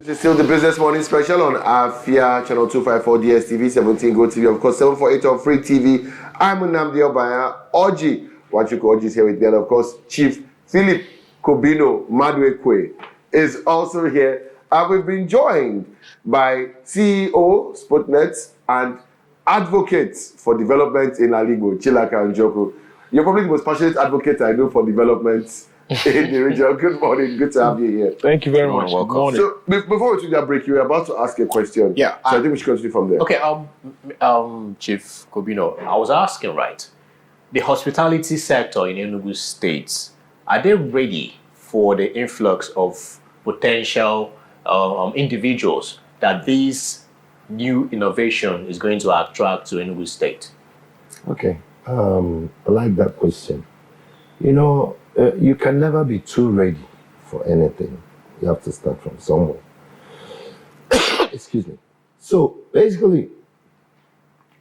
This is still the Business Morning Special on Afia Channel 254 DSTV 17 Go TV, of course 748 on Free TV. I'm Nnamdi Obaya. Oji, Wachuku is here with me, and of course Chief Philip Maduekwe is also here. And we've been joined by CEO Spotnet and advocates for development in Aligbo, Chilaka and Joko. You're probably the most passionate advocate I know for development in the region. Good morning. Good to have you here. Thank you very much. Welcome. Morning. So before we take that break, you were about to ask a question. Yeah. So I think we should continue from there. Okay. Chief Kobino, I was asking, right? The hospitality sector in Enugu State, are they ready for the influx of potential individuals that this new innovation is going to attract to Enugu State? Okay. I like that question. You know, you can never be too ready for anything. You have to start from somewhere. Excuse me. So basically,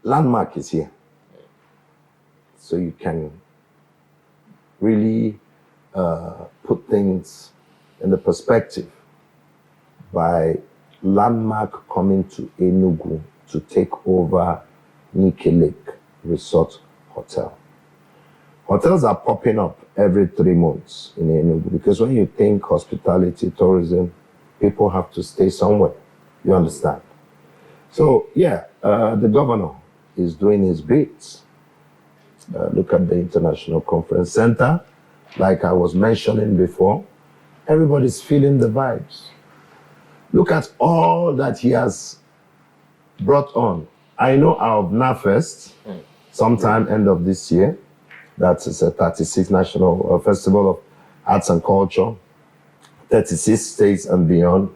landmark is here. So you can really put things in the perspective by landmark coming to Enugu to take over Nike Lake Resort Hotel. Hotels are popping up every 3 months in Enugu because when you think hospitality, tourism, people have to stay somewhere. You understand? So yeah, the governor is doing his bits. Look at the International Conference Center. Like I was mentioning before, everybody's feeling the vibes. Look at all that he has brought on. I know of NAFest, sometime end of this year. That is a 36th National Festival of Arts and Culture, 36 states and beyond.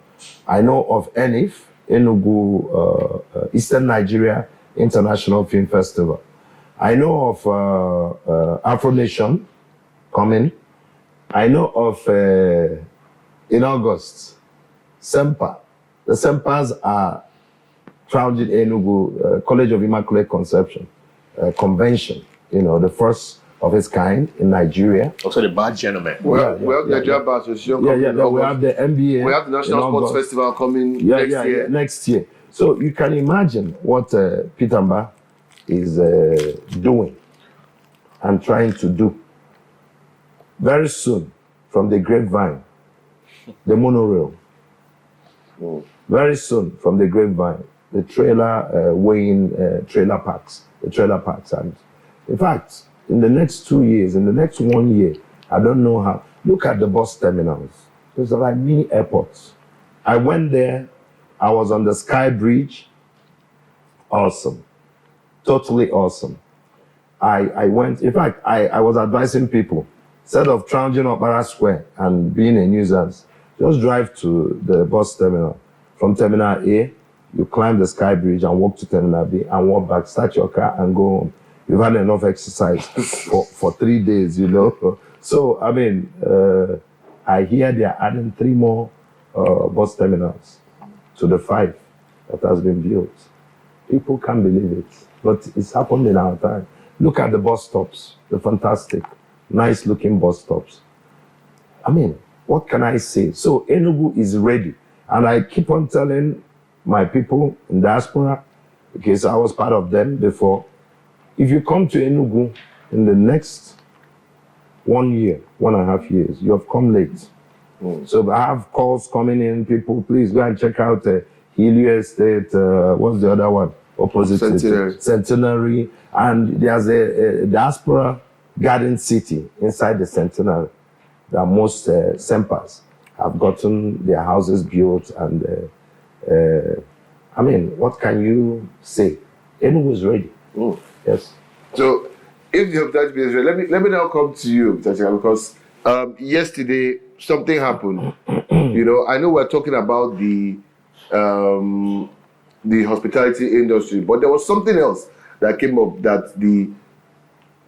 I know of ENIF, Enugu, Eastern Nigeria International Film Festival. I know of Afro Nation coming. I know of, in August, SEMPA. The SEMPAs are founded in Enugu, College of Immaculate Conception, convention, you know, the first of its kind in Nigeria. Also the bad gentlemen. We have the Nigeria Bar Association coming in August. We have the NBA. We have the National Sports Festival coming next year. Next year. So you can imagine what Pitamba is doing and trying to do. Very soon, from the grapevine, the monorail. Very soon, from the grapevine, the trailer weighing trailer parks, and in fact, in the next 2 years, in the next 1 year, I don't know how. Look at the bus terminals. Those are like mini airports. I went there. I was on the Sky Bridge. Awesome. Totally awesome. I went, in fact, I was advising people, instead of trounging up Barra Square and being a nuisance, just drive to the bus terminal. From Terminal A, you climb the Sky Bridge and walk to Terminal B and walk back, start your car and go home. You've had enough exercise for 3 days, you know. So, I mean, I hear they are adding 3 more bus terminals to the 5 that has been built. People can't believe it, but it's happened in our time. Look at the bus stops, the fantastic, nice looking bus stops. I mean, what can I say? So Enugu is ready. And I keep on telling my people in diaspora, because I was part of them before, if you come to Enugu in the next 1 year, 1.5 years, you have come late. So I have calls coming in, people, please go and check out Helio Estate, what's the other one? Opposite Centenary. And there's a diaspora garden city inside the Centenary that most SEMPAs have gotten their houses built. And I mean, what can you say? Enugu is ready. Yes. So, if the hospitality is ready, let me now come to you, Tachika, because yesterday something happened. You know, I know we're talking about the hospitality industry, but there was something else that came up that the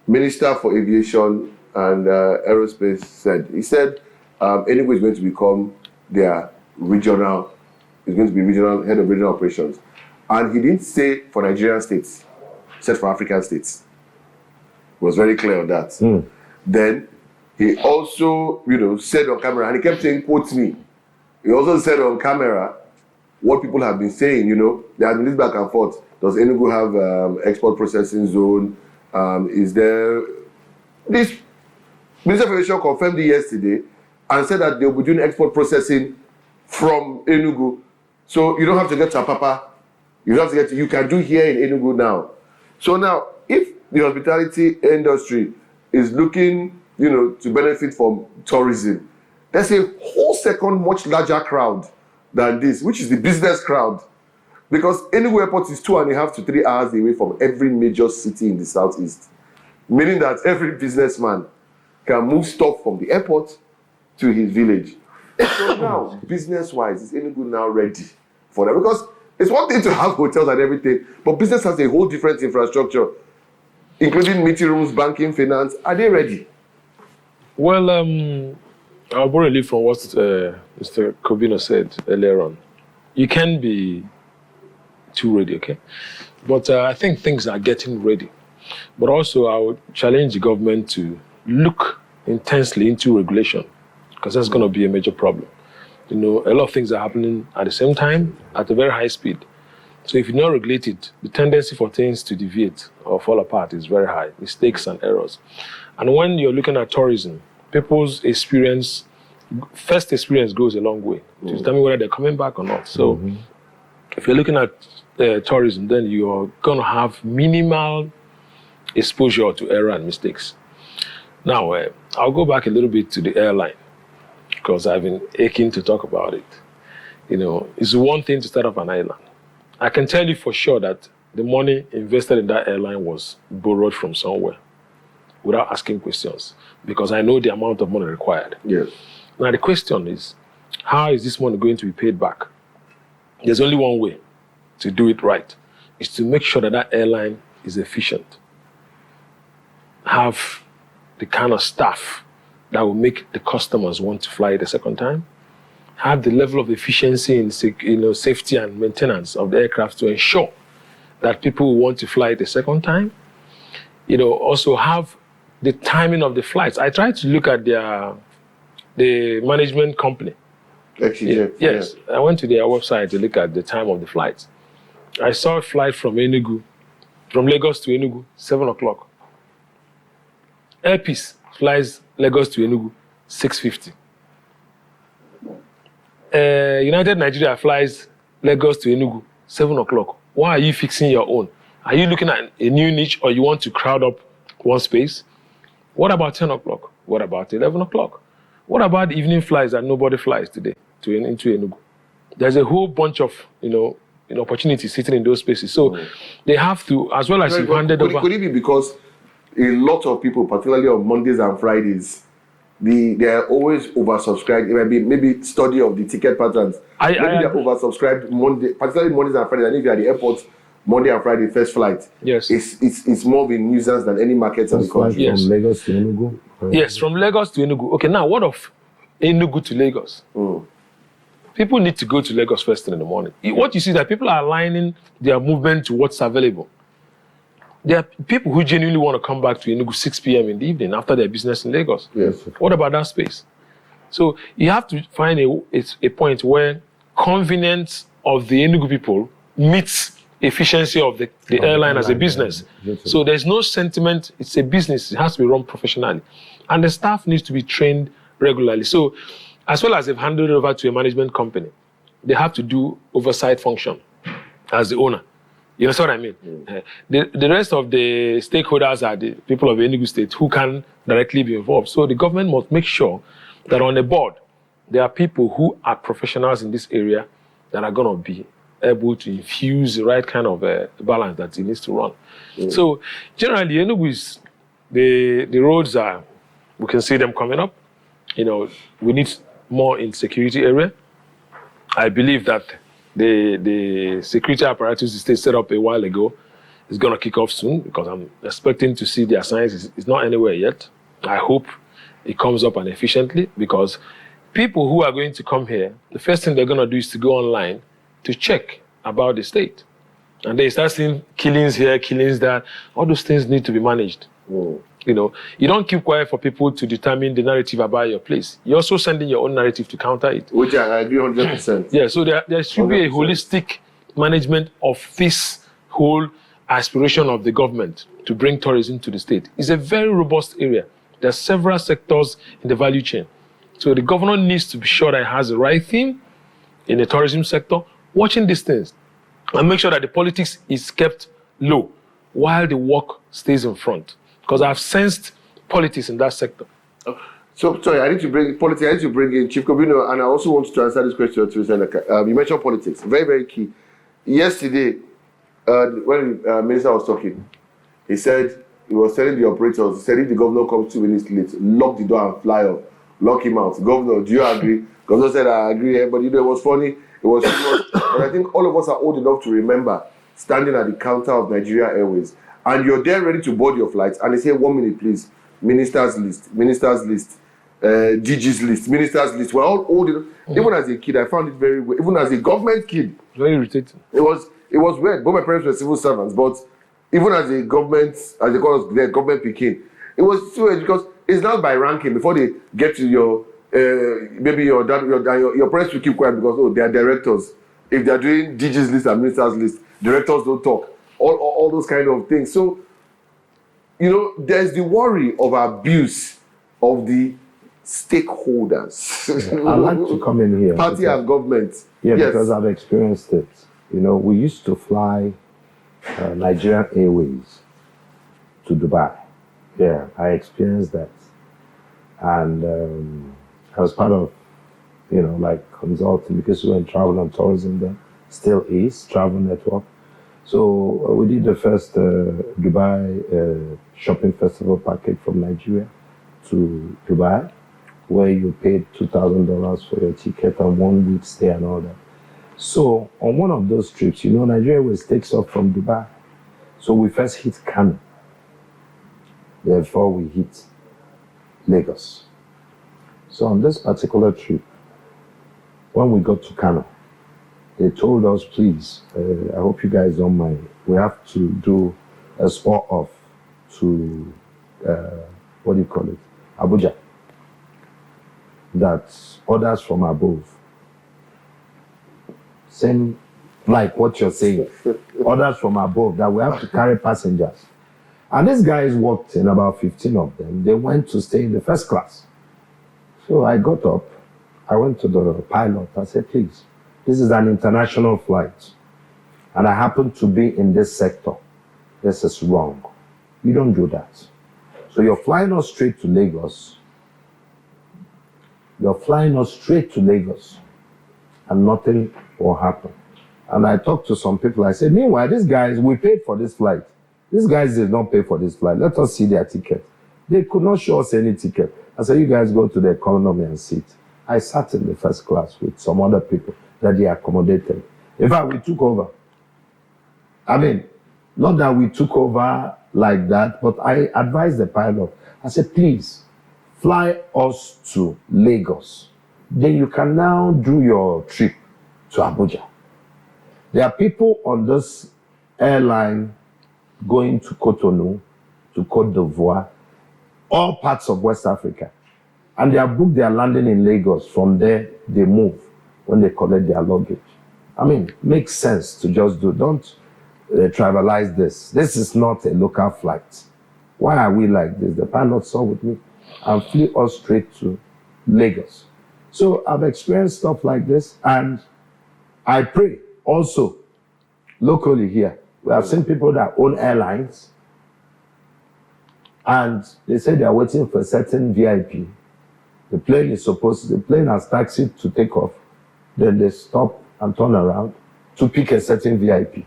Minister for Aviation and Aerospace said. He said Enugu is going to become their regional, is going to be regional head of regional operations. And he didn't say for Nigerian states, he said for African states. He was very clear on that. Then he also, said on camera, and he kept saying, quote me. He also said on camera what people have been saying, there has been this back and forth. Does Enugu have export processing zone? Is there this? Minister of Aviation confirmed it yesterday and said that they'll be doing export processing from Enugu. So you don't have to get to Apapa. You can do here in Enugu now. So now, if the hospitality industry is looking, to benefit from tourism, there's a whole second, much larger crowd than this, which is the business crowd. Because Enugu Airport is 2.5 to 3 hours away from every major city in the southeast. Meaning that every businessman can move stuff from the airport to his village. So now, business-wise, is Enugu now ready for that? Because it's one thing to have hotels and everything, but business has a whole different infrastructure, including meeting rooms, banking, finance. Are they ready? Well, I'll borrow a leaf from what Mr. Kobino said earlier on. You can be too ready, okay? But I think things are getting ready. But also, I would challenge the government to look intensely into regulation, because that's going to be a major problem. A lot of things are happening at the same time at a very high speed. So if you not regulate it, the tendency for things to deviate or fall apart is very high, mistakes and errors. And when you're looking at tourism, people's first experience goes a long way to determine whether they're coming back or not. So if you're looking at tourism, then you're going to have minimal exposure to error and mistakes. Now, I'll go back a little bit to the airline, because I've been aching to talk about it. It's one thing to start up an airline. I can tell you for sure that the money invested in that airline was borrowed from somewhere without asking questions, because I know the amount of money required. Yes. Now, the question is, how is this money going to be paid back? There's only one way to do it right, is to make sure that that airline is efficient. Have the kind of staff that will make the customers want to fly it a second time. Have the level of efficiency in safety and maintenance of the aircraft to ensure that people will want to fly it a second time. Also have the timing of the flights. I tried to look at the management company. XEJET. Yes, yeah. I went to their website to look at the time of the flights. I saw a flight from Lagos to Enugu, 7 o'clock. Airpeace flies Lagos to Enugu, 6:50. United Nigeria flies Lagos to Enugu, 7 o'clock. Why are you fixing your own? Are you looking at a new niche, or you want to crowd up one space? What about 10 o'clock? What about 11 o'clock? What about evening flights that nobody flies today into Enugu? There's a whole bunch of opportunities sitting in those spaces. So they have to, as well as you handed over. Could it be because a lot of people, particularly on Mondays and Fridays, they are always oversubscribed? It might be maybe study of the ticket patterns. Maybe they're oversubscribed Monday, particularly Mondays and Fridays. And if you're at the airport, Monday and Friday, first flight. Yes. It's more of a nuisance than any market in the country. Yes. From Lagos to Enugu? Yes, from Lagos to Enugu. Okay, now what of Enugu to Lagos? People need to go to Lagos first thing in the morning. What you see is that people are aligning their movement to what's available. There are people who genuinely want to come back to Enugu 6 p.m. in the evening after their business in Lagos. Yes. What about that space? So you have to find a point where convenience of the Enugu people meets efficiency of the airline as a business. So there's no sentiment. It's a business. It has to be run professionally. And the staff needs to be trained regularly. So as well as they've handed it over to a management company, they have to do oversight function as the owner. You understand what I mean? The rest of the stakeholders are the people of Enugu State who can directly be involved. So the government must make sure that on the board, there are people who are professionals in this area that are going to be able to infuse the right kind of balance that it needs to run. So generally, Enugu is, the roads are, we can see them coming up. We need more in security area. I believe that the security apparatus the state set up a while ago is going to kick off soon, because I'm expecting to see their science is not anywhere yet. I hope it comes up and efficiently, because people who are going to come here, the first thing they're going to do is to go online to check about the state. And they start seeing killings here, killings there. All those things need to be managed. You know, you don't keep quiet for people to determine the narrative about your place. You're also sending your own narrative to counter it. Which I agree 100%. Yeah, so there should be a 100%. holistic management of this whole aspiration of the government to bring tourism to the state. It's a very robust area. There are several sectors in the value chain. So the governor needs to be sure that he has the right theme in the tourism sector, watching these things, and make sure that the politics is kept low while the work stays in front. Because I've sensed politics in that sector. So, sorry, I need to bring politics. I need to bring in Chief Kobino, and I also want to answer this question to Senator. You mentioned politics, very, very key. Yesterday, when the minister was talking, he said he was telling the operators, he said if the governor comes 2 minutes late, lock the door and fly off, lock him out. Governor, do you agree? Governor said, I agree. But you know, it was funny. It was serious. But I think all of us are old enough to remember standing at the counter of Nigeria Airways, and you're there ready to board your flights, and they say, 1 minute, please. Minister's list, DG's list, minister's list. We're all old enough. Even as a kid, I found it very weird. Even as a government kid, Very irritating. it was weird. Both my parents were civil servants, but even as a government, as they call us, their government picking, it was so weird because it's not by ranking. Before they get to your, maybe your dad, your parents will keep quiet because they are directors. If they are doing DG's list and minister's list, directors don't talk. All those kind of things. So, you know, there's the worry of abuse of the stakeholders. I'd like to come in here. Party because, and government. Yeah, Yes. because I've experienced it. You know, we used to fly Nigerian Airways to Dubai. Yeah, I experienced that. And I was part of, you know, like consulting because we were in travel and tourism then. Still is, travel network. So we did the first Dubai shopping festival package from Nigeria to Dubai, where you paid $2,000 for your ticket and 1 week stay and all that. So on one of those trips, you know, Nigeria Airways takes off from Dubai. So we first hit Kano. Therefore, we hit Lagos. So on this particular trip, when we got to Kano, they told us, please, I hope you guys don't mind, we have to do a spot off to, what do you call it, Abuja. That's orders from above. Same like what you're saying, orders from above, that we have to carry passengers. And these guys walked in, about 15 of them. They went to stay in the first class. So I got up, I went to the pilot, I said, please, this is an international flight, and I happen to be in this sector. This is wrong. You don't do that. So you're flying us straight to Lagos. You're flying us straight to Lagos, and nothing will happen. And I talked to some people, I said, meanwhile, these guys, we paid for this flight. These guys did not pay for this flight. Let us see their ticket. They could not show us any ticket. I said, you guys go to the economy and sit. I sat in the first class with some other people that they accommodated. In fact, we took over. I mean, not that we took over like that, but I advised the pilot. I said, please, fly us to Lagos. Then you can now do your trip to Abuja. There are people on this airline going to Cotonou, to Côte d'Ivoire, all parts of West Africa. And they have booked their landing in Lagos. From there, they move when they collect their luggage. I mean, makes sense to just do. Don't trivialize this. This is not a local flight. Why are we like this? The pilot saw with me and flew us straight to Lagos. So I've experienced stuff like this, and I pray also locally here. We have seen people that own airlines, and they say they are waiting for a certain VIP. The plane has taxied to take off. Then they stop and turn around to pick a certain VIP.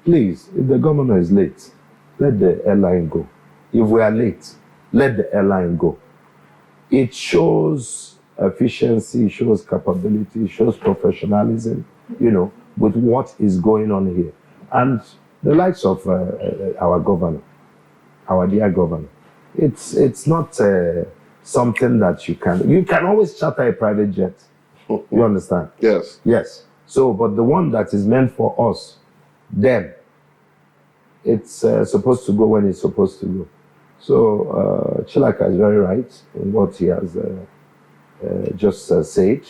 Please, if the governor is late, let the airline go. If we are late, let the airline go. It shows efficiency, it shows capability, it shows professionalism, you know, with what is going on here. And the likes of our governor, our dear governor, it's not something that you can always charter a private jet. You understand? Yes. Yes. So, but the one that is meant for us, them, it's supposed to go when it's supposed to go. So Chilaka is very right in what he has just said.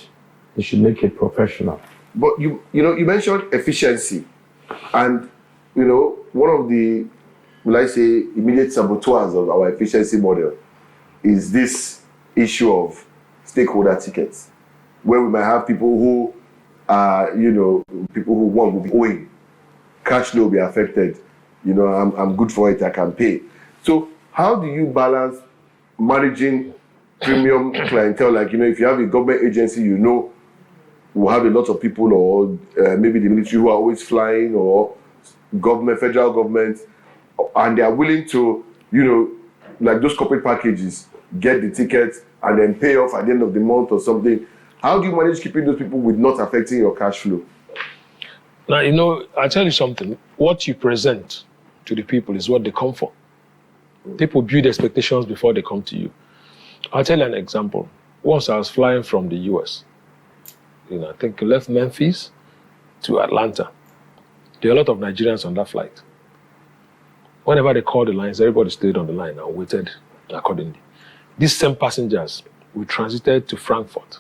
He should make it professional. But you mentioned efficiency, and one of the, will I say, immediate saboteurs of our efficiency model is this issue of stakeholder tickets, where we might have people who are, people who will be owing, cash flow will be affected. I'm good for it, I can pay. So how do you balance managing premium clientele? Like, if you have a government agency, will have a lot of people, or maybe the military who are always flying, or government, federal government, and they are willing to, like those corporate packages, get the tickets and then pay off at the end of the month or something. How do you manage keeping those people with not affecting your cash flow? Now, I'll tell you something. What you present to the people is what they come for. People build expectations before they come to you. I'll tell you an example. Once I was flying from the US, I think I left Memphis to Atlanta. There are a lot of Nigerians on that flight. Whenever they called the lines, everybody stayed on the line and waited accordingly. These same passengers, we transited to Frankfurt.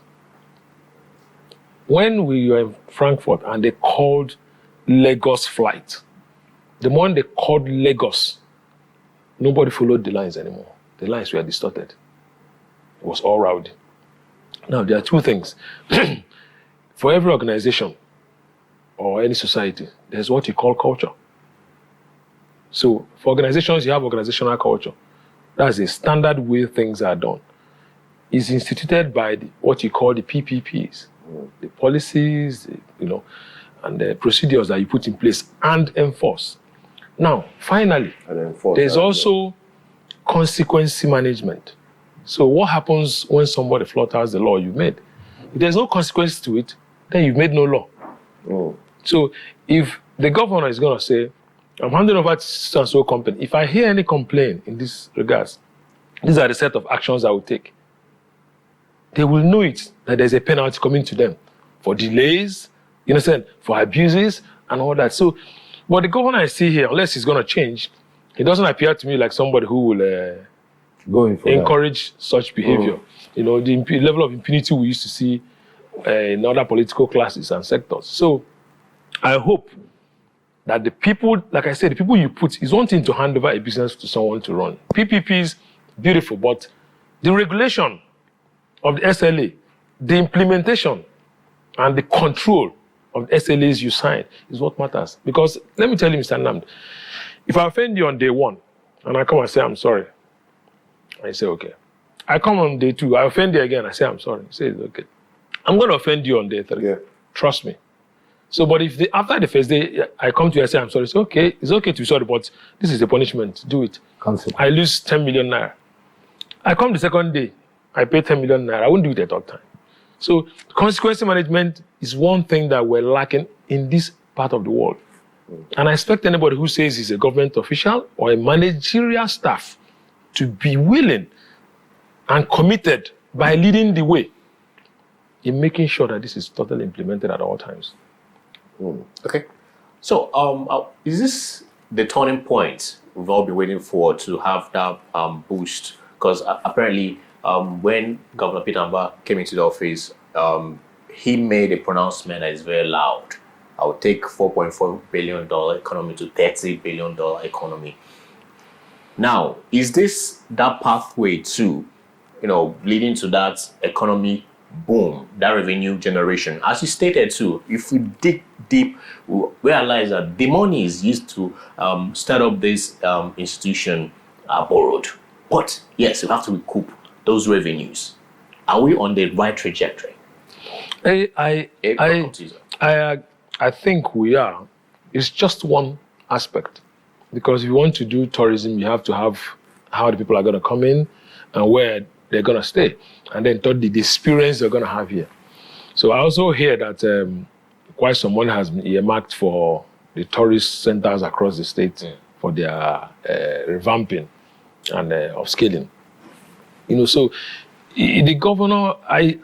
When we were in Frankfurt and they called Lagos flight, the moment they called Lagos, nobody followed the lines anymore. The lines were distorted. It was all rowdy. Now, there are two things. For every organization or any society, there's what you call culture. So for organizations, you have organizational culture. That's a standard way things are done. It's instituted by what you call the PPPs, the policies, and the procedures that you put in place and enforce. Now, finally, there's also consequence management. So what happens when somebody flatters the law you made? If there's no consequence to it, then you've made no law. Oh. So if the governor is going to say, I'm handing over to so-and-so company, if I hear any complaint in this regards, these are the set of actions I will take. They will know it, that there's a penalty coming to them for delays, for abuses and all that. So, but the governor I see here, unless he's going to change, it doesn't appear to me like somebody who will encourage such behavior. The level of impunity we used to see in other political classes and sectors. So I hope that the people, like I said, the people you put, is one thing to hand over a business to someone to run. PPPs, beautiful, but the regulation of the SLA, the implementation and the control of the SLAs you sign is what matters. Because let me tell you, Mr. Namd, if I offend you on day one and I come and say, I'm sorry, I say, okay. I come on day two, I offend you again, I say, I'm sorry. I say, okay. I'm going to offend you on day three. Yeah. Trust me. So, but if after the first day, I come to you and say, I'm sorry, it's okay to be sorry, but this is a punishment, do it. I lose 10 million naira. I come the second day, I pay 10 million naira. I won't do it at all time. So, consequence management is one thing that we're lacking in this part of the world. And I expect anybody who says he's a government official or a managerial staff to be willing and committed by leading the way in making sure that this is totally implemented at all times. Okay. So, is this the turning point we've all been waiting for to have that boost? Because apparently, when Governor Peter Mbah came into the office, he made a pronouncement that is very loud. I would take $4.4 billion economy to $30 billion economy. Now, is this that pathway to, leading to that economy boom, that revenue generation? As you stated too, if we dig deep, we realize that the money is used to start up this institution borrowed. But yes, we have to recoup those revenues. Are we on the right trajectory? I think we are. It's just one aspect. Because if you want to do tourism, you have to have how the people are going to come in and where they're going to stay. And then the experience they're going to have here. So I also hear that quite some money has been earmarked for the tourist centers across the state for their revamping and upscaling. So the governor,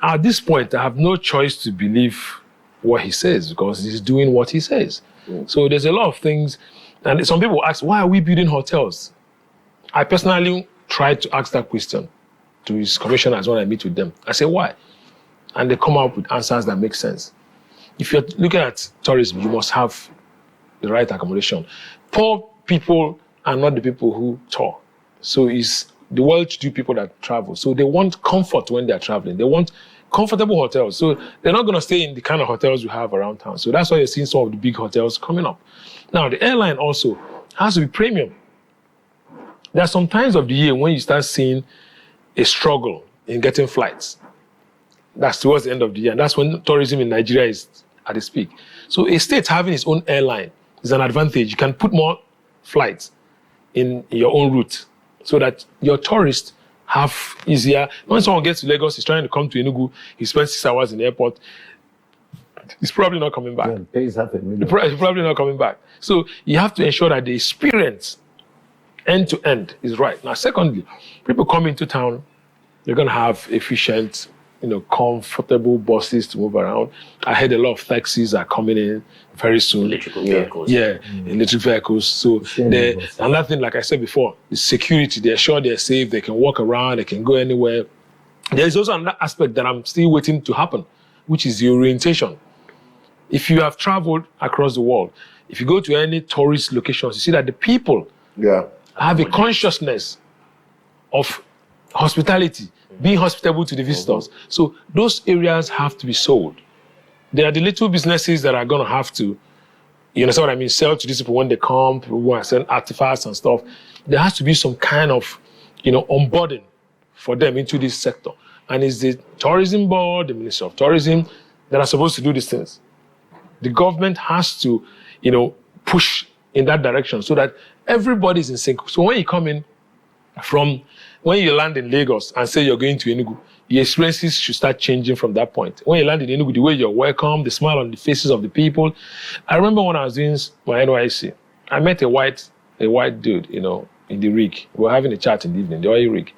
at this point, I have no choice to believe what he says because he's doing what he says. So there's a lot of things. And some people ask, why are we building hotels? I personally tried to ask that question to his commissioners when I meet with them. I say, why? And they come up with answers that make sense. If you're looking at tourism, you must have the right accommodation. Poor people are not the people who tour. So it's the well-to-do people that travel. So they want comfort when they're traveling. They want comfortable hotels. So they're not going to stay in the kind of hotels we have around town. So that's why you're seeing some of the big hotels coming up. Now, the airline also has to be premium. There are some times of the year when you start seeing a struggle in getting flights. That's towards the end of the year. And that's when tourism in Nigeria is at its peak. So a state having its own airline is an advantage. You can put more flights in your own route so that your tourists have easier. When someone gets to Lagos, he's trying to come to Enugu, he spends 6 hours in the airport, he's probably not coming back. Yeah, pays $500,000. He's probably not coming back. So you have to ensure that the experience end to end is right. Now, secondly, people come into town, they're going to have efficient, comfortable buses to move around. I heard a lot of taxis are coming in very soon. Electrical vehicles. Yeah, electric vehicles. So another thing, like I said before, is security. They're sure they're safe. They can walk around. They can go anywhere. There is also another aspect that I'm still waiting to happen, which is the orientation. If you have traveled across the world, if you go to any tourist locations, you see that the people have a consciousness of hospitality, being hospitable to the visitors. So those areas have to be sold. There are the little businesses that are going to have to, you understand what I mean, sell to these people when they come, people want to send artifacts and stuff. There has to be some kind of, onboarding for them into this sector. And it's the tourism board, the Minister of Tourism that are supposed to do these things. The government has to, push in that direction so that everybody's in sync. So when you come in when you land in Lagos and say you're going to Enugu, your experiences should start changing from that point. When you land in Enugu, the way you're welcome, the smile on the faces of the people. I remember when I was doing my NYC, I met a white dude, in the rig. We were having a chat in the evening, the oil rig.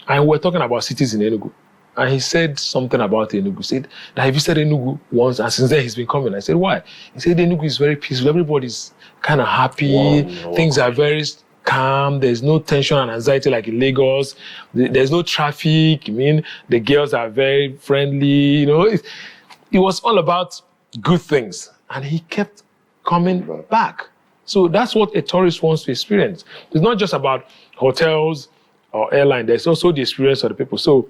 And we were talking about cities in Enugu. And he said something about Enugu. He said that he visited Enugu once, and since then he's been coming. I said, why? He said Enugu is very peaceful. Everybody's kind of happy. Things are very calm. There's no tension and anxiety like in Lagos. There's no traffic. The girls are very friendly. It was all about good things. And he kept coming back. So that's what a tourist wants to experience. It's not just about hotels or airline. There's also the experience of the people. So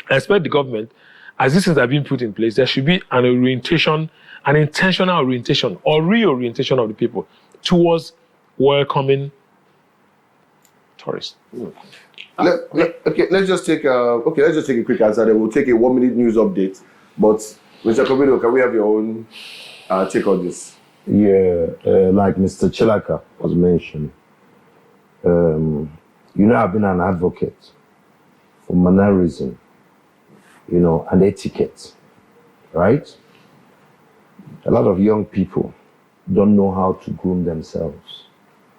I expect the government, as these things are being put in place, there should be an orientation, an intentional orientation or reorientation of the people towards welcoming tourists. Let's just take a quick answer. Then we'll take a 1-minute news update. But Mr. Kobino, can we have your own take on this? Yeah, like Mr. Chilaka was mentioned. I've been an advocate for mannerism, and etiquette, right? A lot of young people don't know how to groom themselves.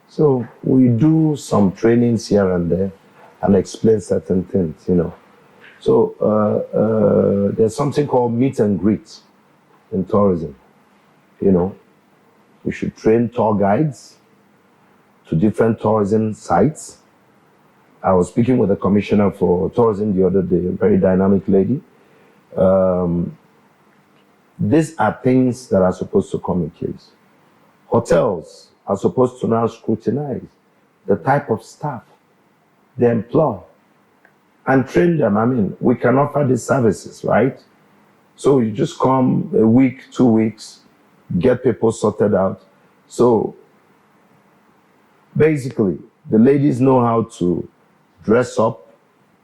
So we do some trainings here and there and explain certain things, So there's something called meet and greet in tourism, We should train tour guides to different tourism sites. I was speaking with the commissioner for tourism the other day, a very dynamic lady. These are things that are supposed to come in place. Hotels are supposed to now scrutinize the type of staff they employ and train them. We can offer these services, right? So you just come a week, 2 weeks, get people sorted out. So basically, the ladies know how to dress up,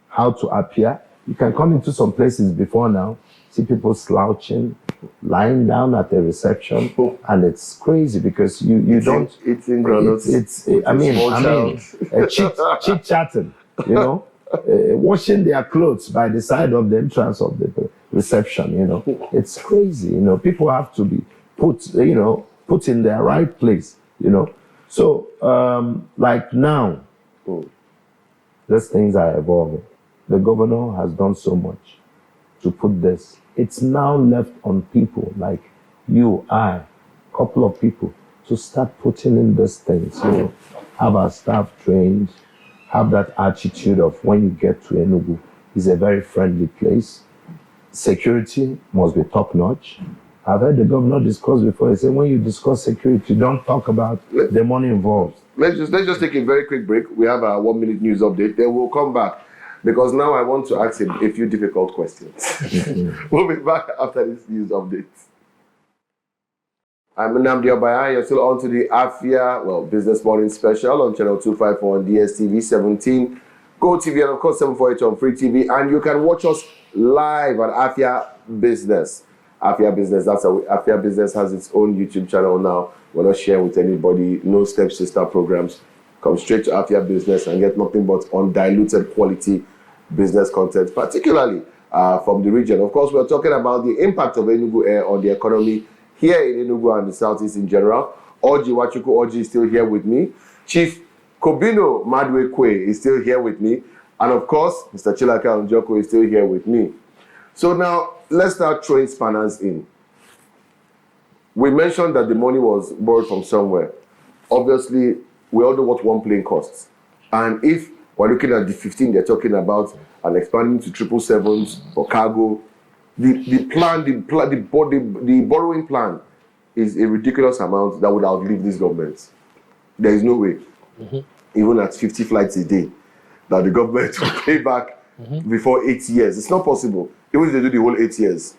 how to appear. You can come into some places before now, see people slouching, lying down at the reception, and it's crazy because you don't. Chit chatting, washing their clothes by the side of the entrance of the reception. It's crazy. People have to be put in their right place. So like now. These things are evolving. The governor has done so much to put this. It's now left on people like you, a couple of people, to start putting in these things. Have our staff trained, have that attitude of when you get to Enugu, it's a very friendly place. Security must be top notch. I've heard the governor discuss before. He said, when you discuss security, don't talk about the money involved. Let's just take a very quick break. We have a 1 minute news update. Then we'll come back because now I want to ask him a few difficult questions. We'll be back after this news update. I'm Nnamdi Obaya. You're still on to the Afia, Business Morning Special on Channel 254 on DSTV 17, Go TV, and of course 748 on Free TV. And you can watch us live on Afia Business. Afia Business, Afia Business has its own YouTube channel now. We're not sharing with anybody, no stepsister programs. Come straight to Afia Business and get nothing but undiluted quality business content, particularly from the region. Of course, we're talking about the impact of Enugu Air on the economy here in Enugu and the Southeast in general. Oji is still here with me. Chief Kobino Maduekwe is still here with me. And of course, Mr. Chilaka Njoko is still here with me. So now, let's start throwing spanners in. We mentioned that the money was borrowed from somewhere. Obviously, we all know what one plane costs. And if we're looking at the 15 they're talking about and expanding to 777s for cargo, the borrowing plan is a ridiculous amount that would outlive this government. There is no way, even at 50 flights a day, that the government will pay back before 8 years. It's not possible, even if they do the whole 8 years.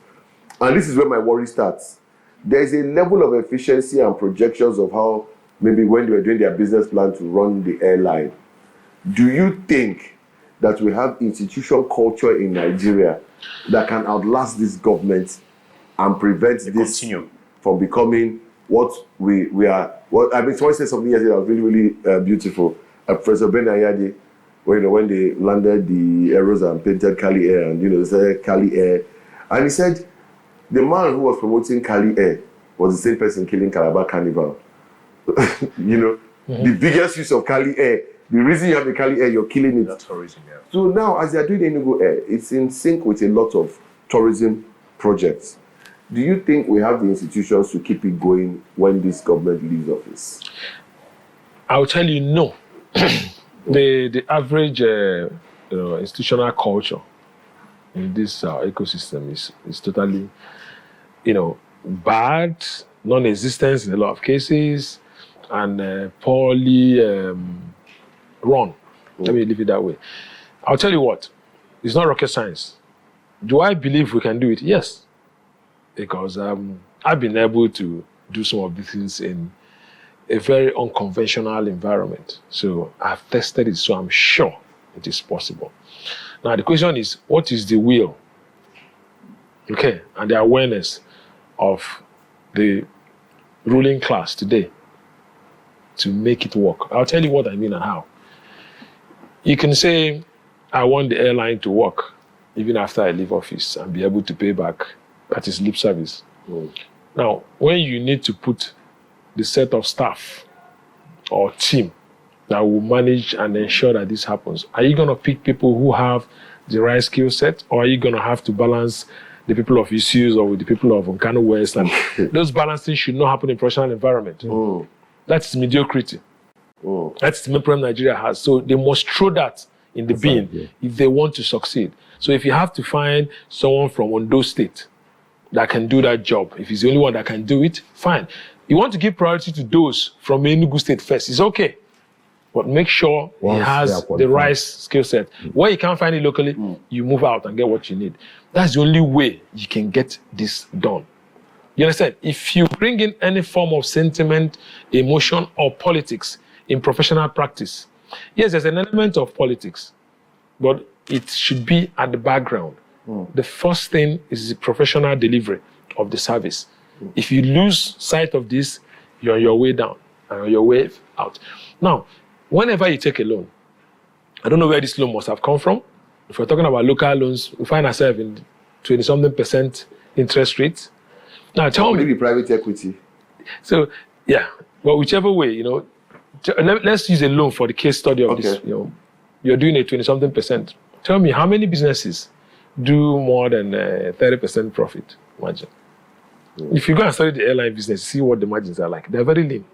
And this is where my worry starts. There is a level of efficiency and projections of how maybe when they were doing their business plan to run the airline. Do you think that we have institutional culture in Nigeria that can outlast this government and prevent this from becoming what we are? Well, I mean, someone said something yesterday that was really, really beautiful. Professor Ben Ayade, when they landed the arrows and painted Cali Air, and they said Cali Air, and he said the man who was promoting Cali Air was the same person killing Calabar Carnival. The biggest use of Cali Air. The reason you have the Cali Air, you're killing it. That's tourism, yeah. So now, as they're doing the Enugu Air, it's in sync with a lot of tourism projects. Do you think we have the institutions to keep it going when this government leaves office? I'll tell you no. The average institutional culture in this ecosystem is totally, bad, non-existent in a lot of cases, and poorly run. Let me leave it that way. I'll tell you what, it's not rocket science. Do I believe we can do it? Yes. Because I've been able to do some of these things in a very unconventional environment. So I've tested it, so I'm sure it is possible. Now the question is, what is the will? Okay, and the awareness of the ruling class today to make it work. I'll tell you what I mean and how. You can say, I want the airline to work even after I leave office and be able to pay back. That is lip service. Now, when you need to put the set of staff or team that will manage and ensure that this happens, are you going to pick people who have the right skill set, or are you going to have to balance the people of issues or with the people of Akanu West? And those balancing should not happen in professional environment. That's mediocrity. That's the main problem Nigeria has. So they must throw that in the bin if they want to succeed. So if you have to find someone from Ondo State that can do that job, if he's the only one that can do it, fine. You want to give priority to those from Enugu State first, it's okay. But make sure he has the right skill set. Where you can't find it locally, you move out and get what you need. That's the only way you can get this done. You understand? If you bring in any form of sentiment, emotion, or politics in professional practice, yes, there's an element of politics, but it should be at the background. The first thing is the professional delivery of the service. If you lose sight of this, you're on your way down and on your way out. Now, whenever you take a loan, I don't know where this loan must have come from. If we're talking about local loans, we find ourselves in 20-something% interest rates. Now, tell me. Maybe private equity. So, yeah, well, whichever way, let's use a loan for the case study of this. You're doing a 20-something%. Tell me, how many businesses do more than 30% profit margin? If you go and study the airline business, see what the margins are like. They're very lean.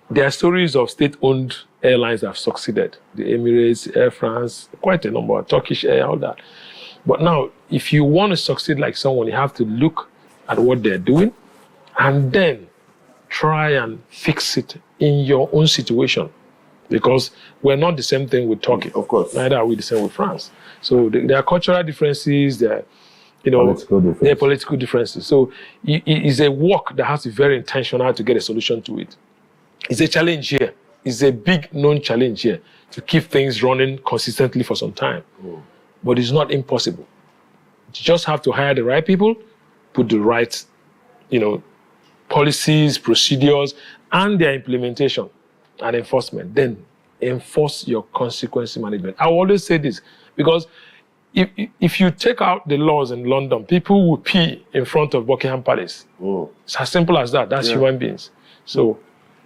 there are stories of state-owned airlines that have succeeded. The Emirates, Air France, quite a number, Turkish Air, all that. But now, if you want to succeed like someone, you have to look at what they're doing and then try and fix it in your own situation. Because we're not the same thing with Turkey. Of course. Neither are we the same with France. So there are cultural differences, there are, there are political differences. So it's a work that has to be very intentional to get a solution to it. It's a challenge here. It's a big known challenge here to keep things running consistently for some time. But it's not impossible. You just have to hire the right people, put the right, policies, procedures, and their implementation and enforcement. Then enforce your consequence management. I always say this because if you take out the laws in London, people will pee in front of Buckingham Palace. It's as simple as that. That's human beings. So,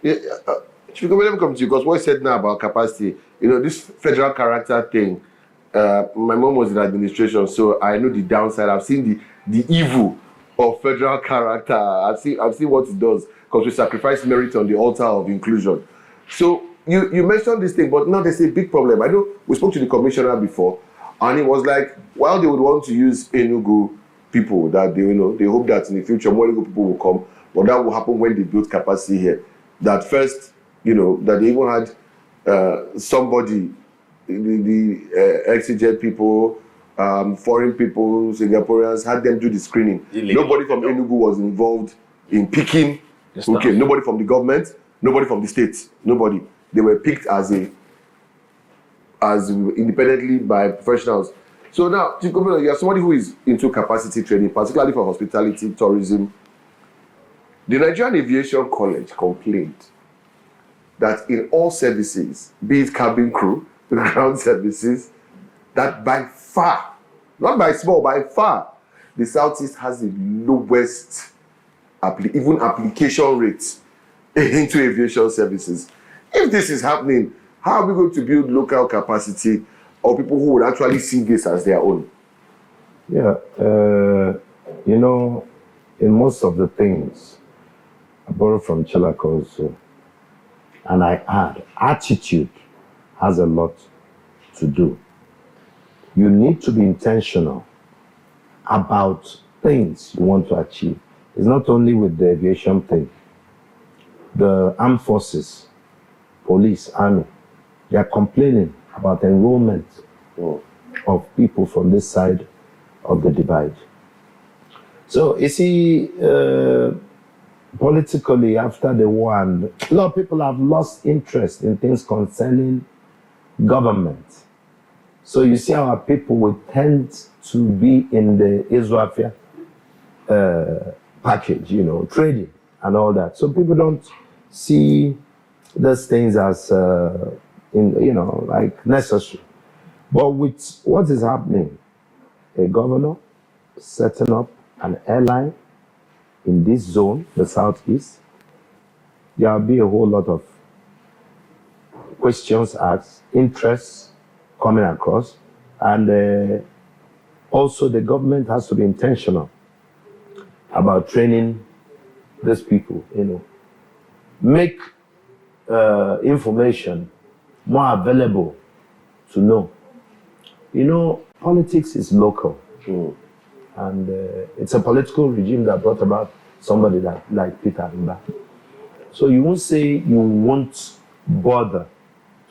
Chief, let me come to you because what you said now about capacity, this federal character thing. My mom was in administration, so I know the downside. I've seen the evil of federal character. I've seen what it does because we sacrifice merit on the altar of inclusion. So you mentioned this thing, but now there's a big problem. I know we spoke to the commissioner before, and it was like, while they would want to use Enugu people, that they hope that in the future more Enugu people will come, but that will happen when they build capacity here. That first, that they even had somebody, the XEJET people, foreign people, Singaporeans, had them do the screening. Nobody from Enugu was involved in picking. Okay, nobody from the government, nobody from the state, nobody. They were picked as independently by professionals. So now, you are somebody who is into capacity training, particularly for hospitality, tourism. The Nigerian Aviation College complained that in all services, be it cabin crew, ground services, that by far, not by small, by far, the Southeast has the lowest even application rates into aviation services. If this is happening, how are we going to build local capacity or people who would actually see this as their own? Yeah, in most of the things, I borrow from Chelaka also, and I add, attitude has a lot to do. You need to be intentional about things you want to achieve. It's not only with the aviation thing. The armed forces, police, army, they are complaining about enrollment of people from this side of the divide. So you see, politically after the war, and a lot of people have lost interest in things concerning government. So you see our people will tend to be in the Afia package, trading and all that. So people don't see those things as, like necessary. But with what is happening, a governor setting up an airline in this zone, the Southeast, there will be a whole lot of questions asked, interests coming across, and also the government has to be intentional about training these people, make information more available to know. Politics is local, and it's a political regime that brought about somebody like Peter Mba. So you won't say you won't bother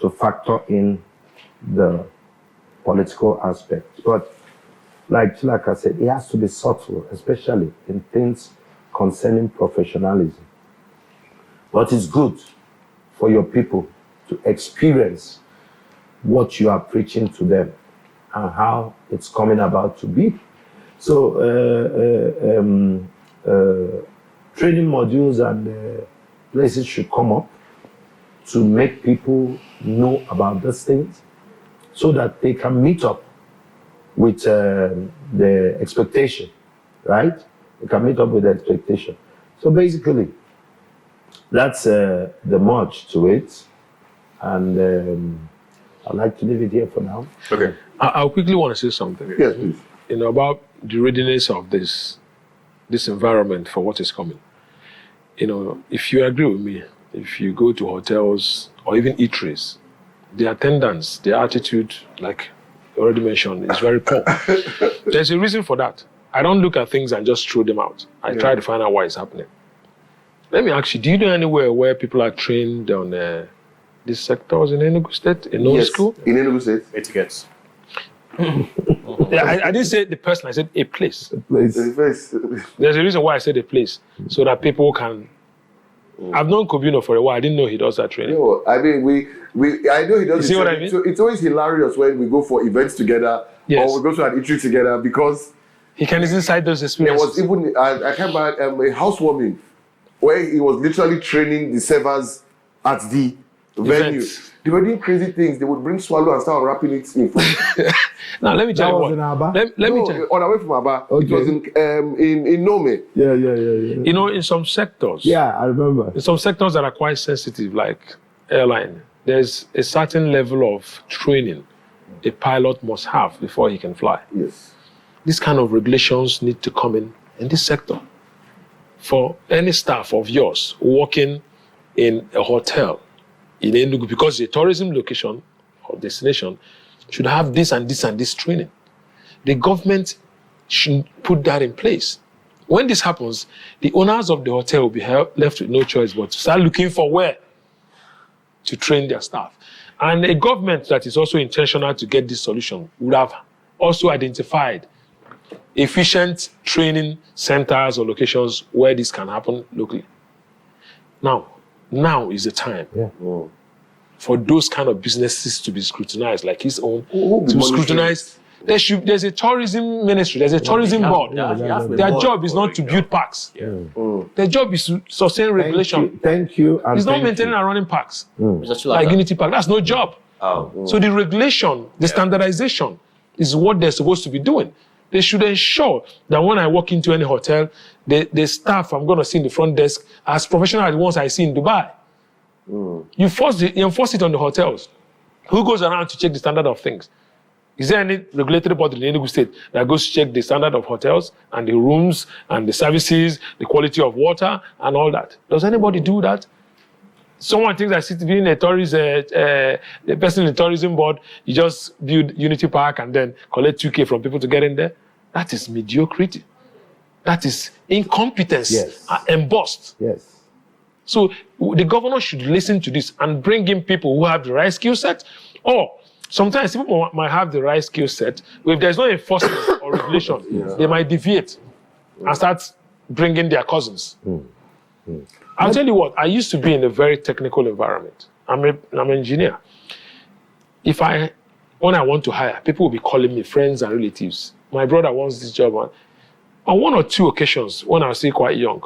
to factor in the political aspect, but like I said, it has to be subtle, especially in things concerning professionalism. But it's good for your people to experience what you are preaching to them and how it's coming about to be. So training modules and places should come up to make people know about these things so that they can meet up with the expectation, right? They can meet up with the expectation. So basically, that's the much to it. And I'd like to leave it here for now. Okay. I quickly want to say something. Yes, please. About the readiness of this environment for what is coming. If you agree with me, if you go to hotels or even eateries, the attendants, their attitude, like you already mentioned, is very poor. There's a reason for that. I don't look at things and just throw them out. I try to find out why it's happening. Let me ask you, do you know anywhere where people are trained on these sectors in Enugu State, in no school? In Enugu State. Etiquette. Yeah, I didn't say the person, I said a place. Please. There's a reason why I said a place, so that people can... I've known Kobino for a while. I didn't know he does that training. No, I mean, I know he does. You see what I mean? So it's always hilarious when we go for events together Yes. or we go to an eatery together because He can inside those there experiences. was even, I can't remember, a housewarming where he was literally training the servers at the venue. Events. They were doing crazy things. They would bring swallow and start wrapping it in food. Now, let me tell That you was what. in Aba? Let me No, tell you. on our way from Aba. It Okay. was in Nome. Yeah. You know, in some sectors, Yeah, I remember. in some sectors that are quite sensitive, like airline, there's a certain level of training a pilot must have before he can fly. Yes. These kind of regulations need to come in this sector. For any staff of yours working in a hotel in Enugu, because it's a tourism location or destination, should have this and this and this training. The government should put that in place. When this happens, the owners of the hotel will be left with no choice but to start looking for where to train their staff. And a government that is also intentional to get this solution would have also identified efficient training centers or locations where this can happen locally. Now is the time for those kind of businesses to be scrutinized, like his own, Who to be monitoring? scrutinized. There's a tourism ministry, there's a tourism board. Their job is not to build parks. Their job is to sustain regulation. Thank you. And It's not thank maintaining you. and running parks Mr. Chilaka. like Unity Park. That's no job. So the regulation, the standardization is what they're supposed to be doing. They should ensure that when I walk into any hotel, the staff I'm going to see in the front desk are as professional as the ones I see in Dubai. You enforce it on the hotels. Who goes around to check the standard of things? Is there any regulatory body in Enugu State that goes to check the standard of hotels and the rooms and the services, the quality of water and all that? Does anybody do that? Someone thinks that sitting being a tourist, the person in the tourism board, you just build Unity Park and then collect 2K from people to get in there. That is mediocrity. That is incompetence embossed. Yes. So the governor should listen to this and bring in people who have the right skill set. Or sometimes people might have the right skill set, but if there's no enforcement or regulation, they might deviate and start bringing their cousins. I'll tell you what, I used to be in a very technical environment. I'm an engineer. When I want to hire, people will be calling me, friends and relatives. My brother wants this job. On one or two occasions, when I was still quite young,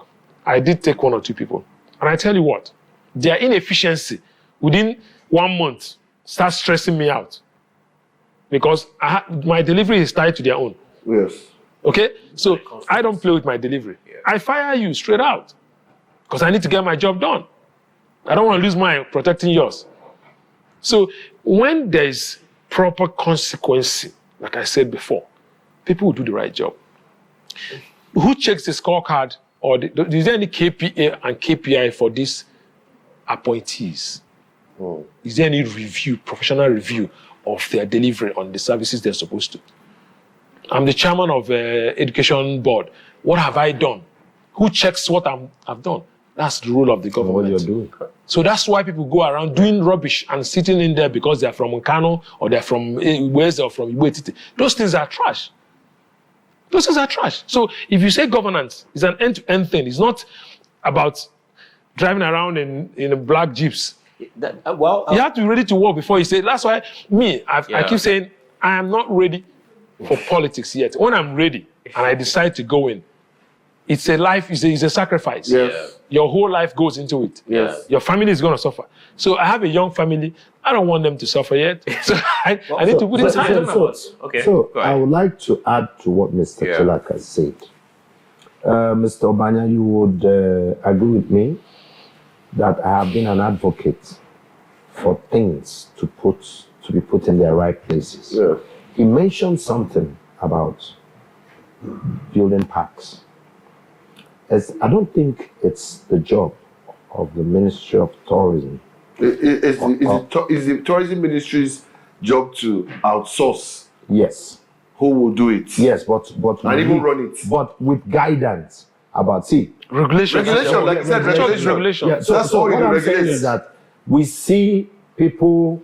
I did take one or two people. And I tell you what, their inefficiency within 1 month starts stressing me out. Because my delivery is tied to their own. Yes. Okay? So I don't play with my delivery. I fire you straight out. Because I need to get my job done. I don't want to lose mine protecting yours. So when there's proper consequence, like I said before, people will do the right job. Who checks the scorecard? Or is there any KPA and KPI for these appointees? Is there any review, professional review of their delivery on the services they're supposed to? I'm the chairman of education board. What have I done? Who checks what I've done? That's the role of the government. What you're doing. So that's why people go around doing rubbish and sitting in there because they're from Nkano or they're from West or from Iwetiti. Those things are trash. Those things are trash. So if you say governance is an end-to-end thing, it's not about driving around in black jeeps. You have to be ready to work before you say. That's why I keep saying I am not ready for politics yet. When I'm ready and I decide to go in, it's a life, it's a sacrifice. Yes. Your whole life goes into it. Yes. Your family is going to suffer. So I have a young family. I don't want them to suffer yet. So I need to put in time. So I would like to add to what Mr. Chilaka said. Mr. Obanya, you would agree with me that I have been an advocate for things to be put in their right places. Yeah. He mentioned something about building parks. I don't think it's the job of the Ministry of Tourism. Is the tourism ministry's job to outsource? Yes. Who will do it? Yes, but and even run it. But with guidance about Regulation. Like you said, regulation. Yeah, so that's all what you I'm regulate. saying is that we see people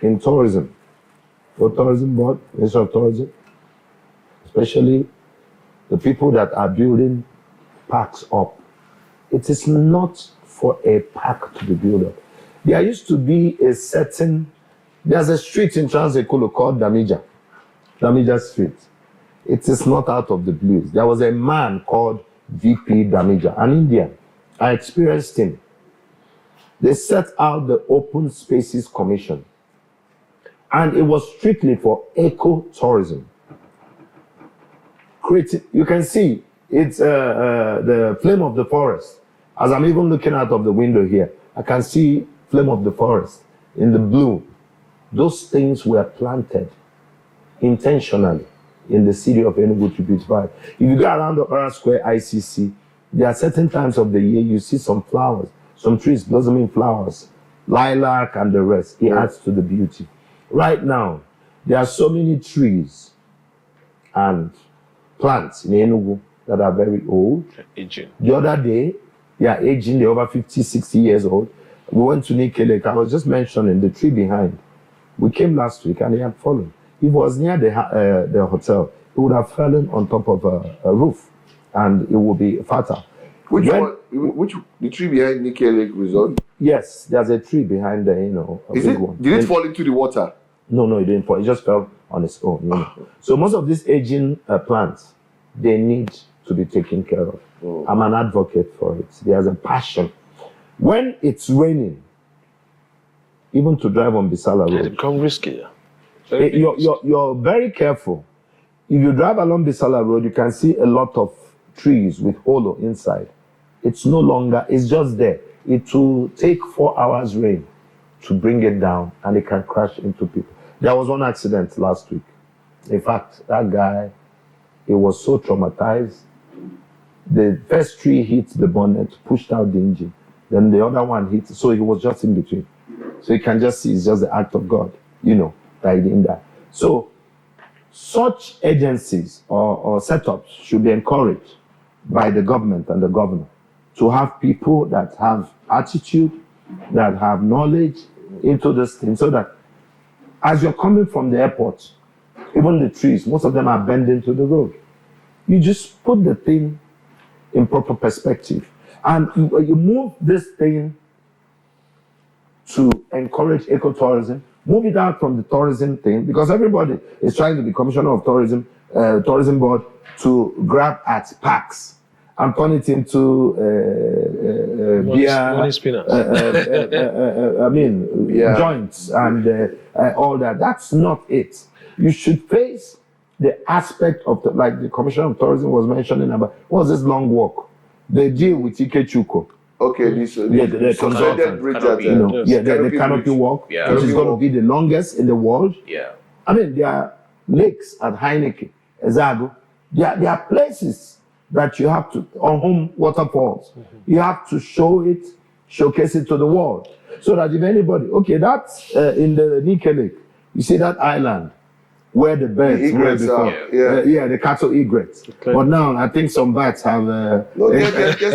in tourism, for tourism board, Minister of Tourism, especially the people that are building parks up. It is not for a park to be built up. There used to be there's a street in Trans-Ekolo called Damija Street. It is not out of the blues. There was a man called VP Damija, an Indian. I experienced him. They set out the Open Spaces Commission, and it was strictly for eco-tourism. You can see it's the flame of the forest. As I'm even looking out of the window here, I can see flame of the forest in the blue. Those things were planted intentionally in the city of Enugu to beautify. If you go around the Ora Square ICC, there are certain times of the year you see some flowers, some trees blossoming flowers, lilac and the rest. It adds to the beauty. Right now, there are so many trees and plants in Enugu that are very old. Aging. The other day, they are aging, they're over 50, 60 years old. We went to Nikelek. I was just mentioning the tree behind. We came last week and it had fallen. If it was near the hotel, it would have fallen on top of a roof and it would be fatal. Which the tree behind Nikki Lake Resort? Yes, there's a tree behind there, a big one. Did it fall into the water? No, it didn't fall. It just fell on its own. So most of these aging plants, they need to be taken care of. I'm an advocate for it. There's a passion. When it's raining, even to drive on Bisala Road, It become risky. you're very careful. If you drive along Bisala Road, you can see a lot of trees with hollow inside. It's no longer, it's just there. It will take 4 hours rain to bring it down and it can crash into people. There was one accident last week. In fact, that guy, he was so traumatized. The first tree hit the bonnet, pushed out the engine. Then the other one hit, so he was just in between. So you can just see it's just the act of God, that he didn't die. So such agencies or setups should be encouraged by the government and the governor to have people that have attitude, that have knowledge into this thing, so that as you're coming from the airport, even the trees, most of them are bending to the road. You just put the thing in proper perspective. And you move this thing to encourage ecotourism, move it out from the tourism thing, because everybody is trying to be commissioner of tourism board to grab at parks and turn it into beer, joints and all that. That's not it. You should face the aspect of like the commissioner of tourism was mentioning about, what's this long walk? They deal with Ikechuko. Okay, this the consultant bridge that the canopy walk, which is going to be the longest in the world. Yeah. I mean, there are lakes at Heineken, Ezago. There are places that you have to, on home waterfalls, you have to showcase it to the world. So that if anybody, that's in the Nike Lake, you see that island where the birds were before. The cattle egrets. Okay. But now I think some birds have. They're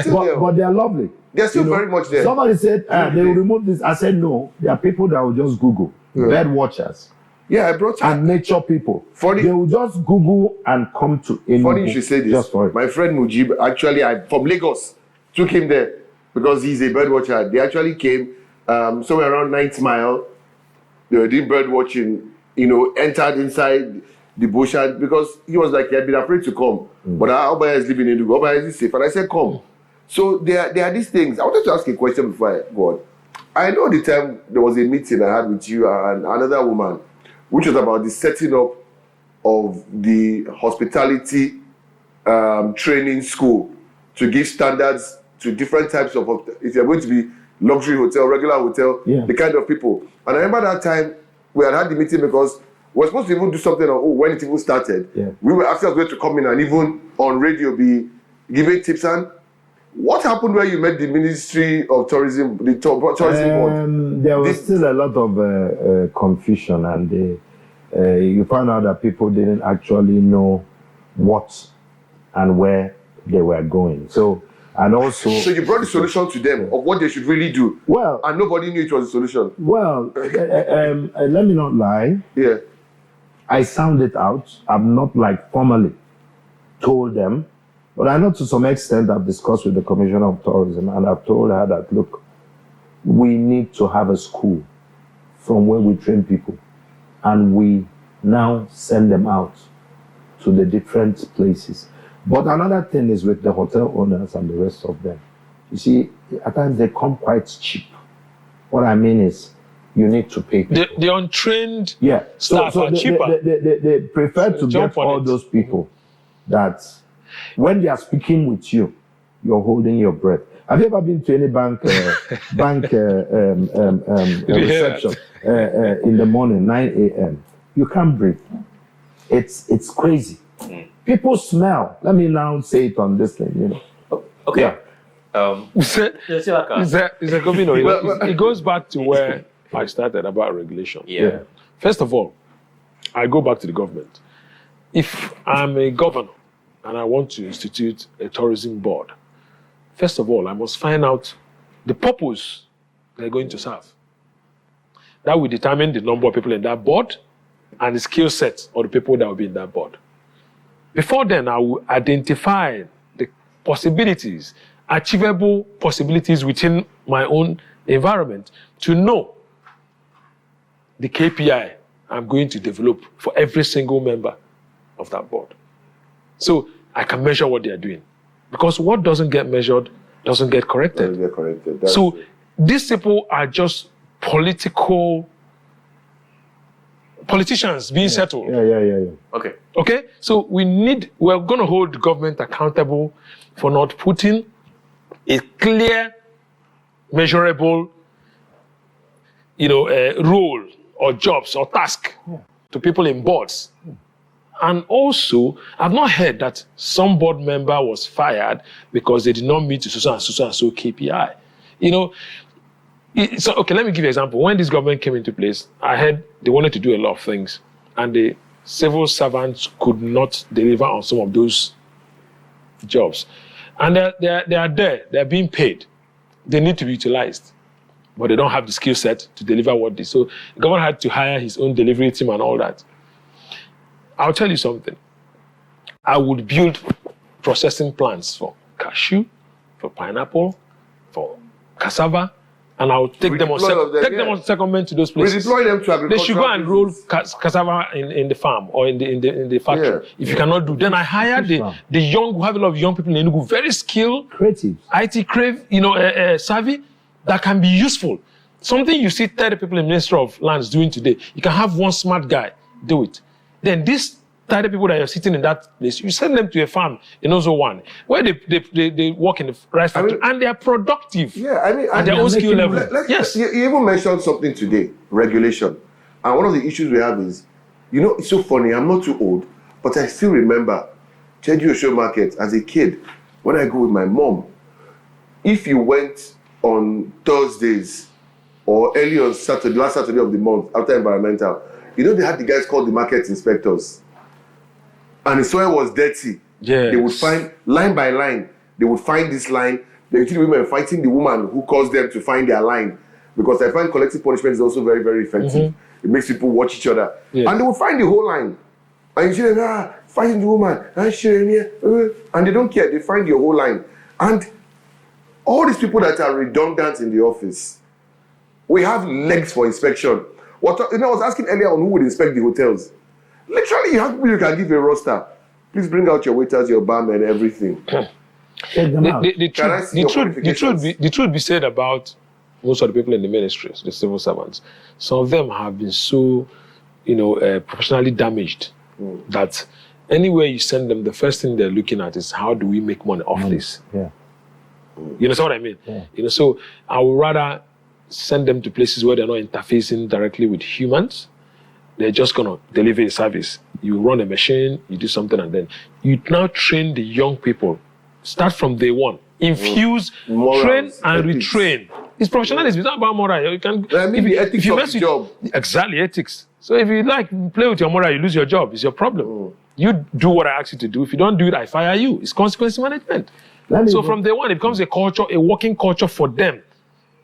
still there. But they are lovely. They're still very much there. Somebody said they will remove this. I said no. There are people that will just Google bird watchers. Yeah, I brought and nature people. Funny, they will just Google and come to Enugu. Funny you should say this. Just for it. My friend Mujib, actually, from Lagos, took him there because he's a bird watcher. They actually came somewhere around 9th Mile. They were doing bird watching. Entered inside the bush because he was like he had been afraid to come. But Obaya is living in Enugu. Obaya is safe, and I said, "Come." So there are these things. I wanted to ask a question before I go on. I know the time there was a meeting I had with you and another woman, which was about the setting up of the hospitality training school to give standards to different types of, if you're going to be luxury hotel, regular hotel, the kind of people. And I remember that time we had the meeting because we were supposed to even do something on when it even started. We were after going to come in and even on radio be giving tips. And What happened when you met the Ministry of Tourism, the tourism board? There was still a lot of confusion, and you found out that people didn't actually know what and where they were going. So, and also... So you brought the solution to them of what they should really do. Well... And nobody knew it was a solution. Well, let me not lie. Yeah. I sounded out. I've not formally told them. But I know to some extent I've discussed with the Commissioner of Tourism, and I've told her that, look, we need to have a school from where we train people. And we now send them out to the different places. But another thing is with the hotel owners and the rest of them. You see, at times they come quite cheap. What I mean is, you need to pay people. The untrained staff are cheaper. They prefer to get all those people that when they are speaking with you, you're holding your breath. Have you ever been to any bank reception in the morning, 9 a.m.? You can't breathe. It's crazy. People smell. Let me now say it on this thing, Okay. Yeah. It goes back to where I started about regulation. Yeah. First of all, I go back to the government. If I'm a governor and I want to institute a tourism board, first of all, I must find out the purpose they're going to serve. That will determine the number of people in that board and the skill set of the people that will be in that board. Before then, I will identify the possibilities, achievable possibilities within my own environment to know the KPI I'm going to develop for every single member of that board. So I can measure what they are doing. Because what doesn't get measured doesn't get corrected. Doesn't get corrected. So these people are just politicians being settled. Yeah. Okay? So we're going to hold the government accountable for not putting a clear, measurable, role or jobs or task to people in boards. And also, I've not heard that some board member was fired because they did not meet the so and so KPI. So, okay, let me give you an example. When this government came into place, I heard they wanted to do a lot of things, and the civil servants could not deliver on some of those jobs. And they are there, they're being paid. They need to be utilized, but they don't have the skill set to deliver what they. So the government had to hire his own delivery team and all that. I'll tell you something. I would build processing plants for cashew, for pineapple, for cassava, and I'll take them on secondment to those places. Redeploy them to agriculture. They should go and roll cassava in the farm or in the factory. Yeah. If you cannot do, then I hire the young, who have a lot of young people in Enugu, very skilled, creative, IT savvy, that can be useful. Something you see 30 people in the Ministry of Lands doing today, you can have one smart guy do it. Then these 30 people that you're sitting in that place, you send them to a farm in also one, where they work in the rice factory, and they are productive. Yeah, at their own skill level. Yes. You even mentioned something today, regulation. And one of the issues we have is, it's so funny, I'm not too old, but I still remember Cheju Show Market as a kid, when I go with my mom. If you went on Thursdays or early on Saturday, last Saturday of the month, after environmental, they had the guys called the market inspectors. And the soil was dirty. Yes. They would find, line by line, they would find this line. The women fighting the woman who caused them to find their line. Because I find collective punishment is also very, very effective. Mm-hmm. It makes people watch each other. Yeah. And they would find the whole line. And you see them, fighting the woman. And they don't care. They find your whole line. And all these people that are redundant in the office, we have legs for inspection. I was asking earlier on who would inspect the hotels. Literally, you have people you can give a roster. Please bring out your waiters, your barman, and everything. The truth be said about most of the people in the ministries, the civil servants, some of them have been so, professionally damaged that anywhere you send them, the first thing they're looking at is how do we make money off this? Yeah. You know what I mean? Yeah. So I would rather send them to places where they're not interfacing directly with humans. They're just going to deliver a service. You run a machine, you do something, and then you now train the young people. Start from day one. infuse, Morals, train and ethics. retrain. It's professionalism. It's not about moral. You can. Maybe ethics you of mess the with- job. Exactly, ethics. So if you play with your moral, you lose your job. It's your problem. You do what I ask you to do. If you don't do it, I fire you. It's consequence management. So from day one, it becomes a culture, a working culture for them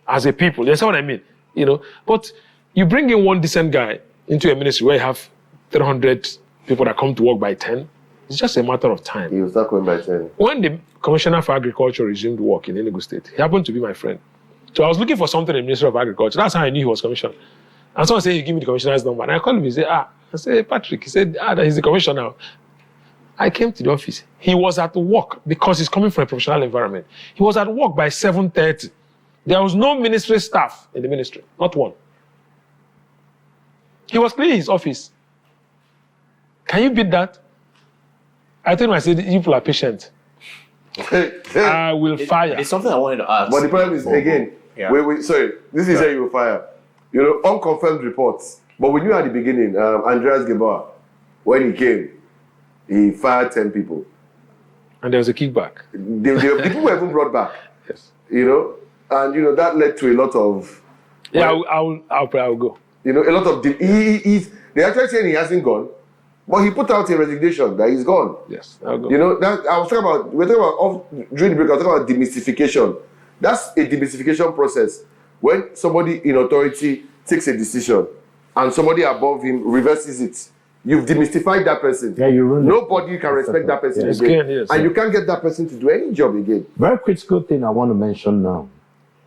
as a people. You understand what I mean? But you bring in one decent guy into a ministry where you have 300 people that come to work by 10. It's just a matter of time. He will start going by 10. When the Commissioner for Agriculture resumed work in Enugu State, he happened to be my friend. So I was looking for something in the Ministry of Agriculture. That's how I knew he was commissioner. And someone said, "You give me the commissioner's number." And I called him. He said, I said, "Patrick." He said, he's the commissioner. I came to the office. He was at work because he's coming from a professional environment. He was at work by 7:30. There was no ministry staff in the ministry, not one. He was cleaning his office. Can you beat that? I told him, I said, "You people are patient. I will fire." It's something I wanted to ask. But the problem is, again, sorry, this is how you will fire. Unconfirmed reports. But we knew at the beginning, Andreas Geboa, when he came, he fired 10 people. And there was a kickback. The people were even brought back. Yes. And that led to a lot of. Yeah, I'll go. A lot of. They actually saying he hasn't gone, but he put out a resignation that he's gone. Yes, I'll go. That I was talking about. We're talking about during the break. I was talking about demystification. That's a demystification process. When somebody in authority takes a decision and somebody above him reverses it, you've demystified that person. Yeah, you ruined it. Nobody can respect that person Yes. again. Yes. And you can't get that person to do any job again. Very critical thing I want to mention now.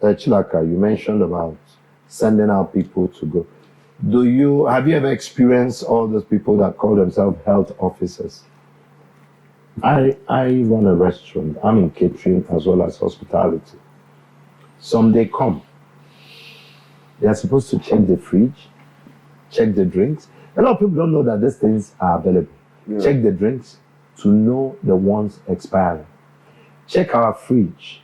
Chilaka, you mentioned about sending out people to go. Have you ever experienced all those people that call themselves health officers? I run a restaurant. I'm in catering as well as hospitality. Some they come. They are supposed to check the fridge, check the drinks. A lot of people don't know that these things are available. Yeah. Check the drinks to know the ones expiring. Check our fridge,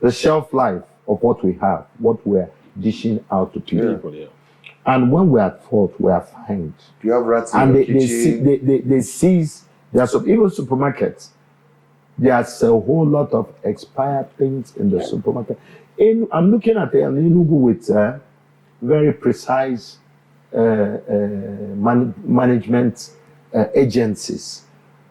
the shelf life of what we have, what we're dishing out to people. Yeah. And when we're at fault, we are fined. You have rats in And your they seize, there are some, even supermarkets, there's a whole lot of expired things in the supermarket. I'm looking at an Enugu with very precise management agencies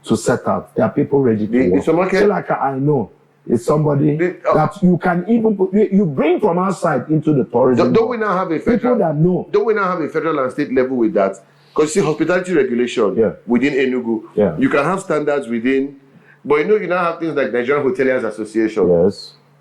to set out. There are people ready to work. So like I know, it's somebody that you can even put, you bring from outside into the tourism. Don't we now have a federal? People that know. Don't we now have a federal and state level with that? Because you see, hospitality regulation within Enugu, you can have standards within, but you now have things like Nigerian Hoteliers Association,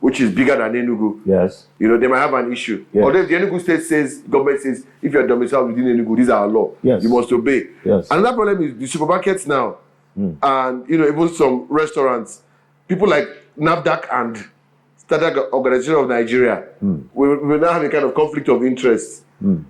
which is bigger than Enugu. Yes. They might have an issue. Yes. Or if the Enugu state government says, if you're domiciled within Enugu, these are our law. Yes. You must obey. Yes. Another problem is the supermarkets now, and even some restaurants, people like NAFDAC and Standardization of Nigeria, we now have a kind of conflict of interest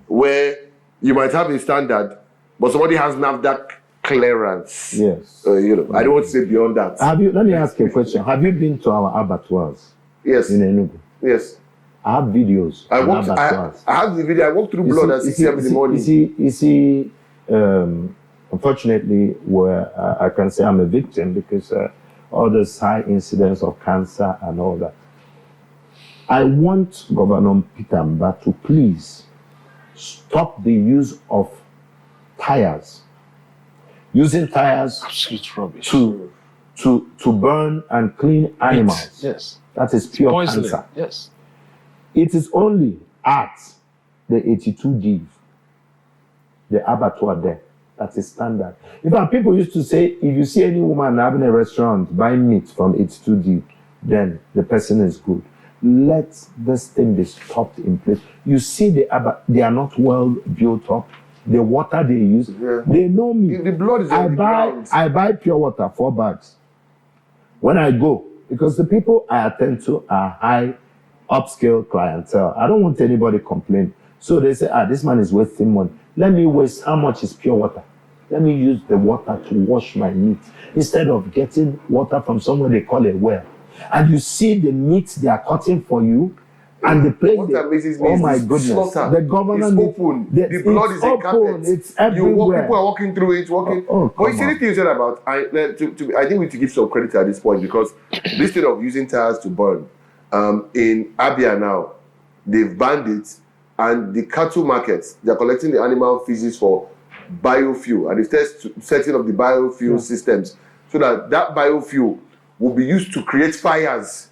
where you might have a standard, but somebody has NAFDAC clearance. Yes. I don't want to say beyond that. Let me ask you a question. Have you been to our abattoirs? Yes. In Enugu? Yes. I have videos. I have the video. I walked through blood at 6 a.m. in the morning. You see, unfortunately, where I can say I'm a victim because all those high incidence of cancer and all that. I want Governor Pitamba to please stop the use of tires. Using tires Absolute rubbish. to burn and clean animals. Yes. That is pure Poisoning. cancer. Yes. It is only at the 82D, the abattoir there, that is standard. In fact, people used to say, if you see any woman having a restaurant buying meat from 82D, then the person is good. Let this thing be stopped in place. You see, they are not well built up. The water they use, they know me. The blood is on the ground. I buy pure water, 4 bags. When I go, because the people I attend to are high upscale clientele. I don't want anybody complain. So they say, this man is wasting money. Let me waste, how much is pure water? Let me use the water to wash my meat instead of getting water from somewhere they call a well. And you see the meat they are cutting for you, And the place, What amazes me oh is my this goodness, slaughter the governor is open. The blood is a carpet. It's everywhere. People are walking through it, walking. But you see the thing you said about, I think we need to give some credit at this point, because this thing of using tires to burn, in Abia now, they've banned it, and the cattle markets, they're collecting the animal feces for biofuel, and they're setting up the biofuel systems so that biofuel will be used to create fires,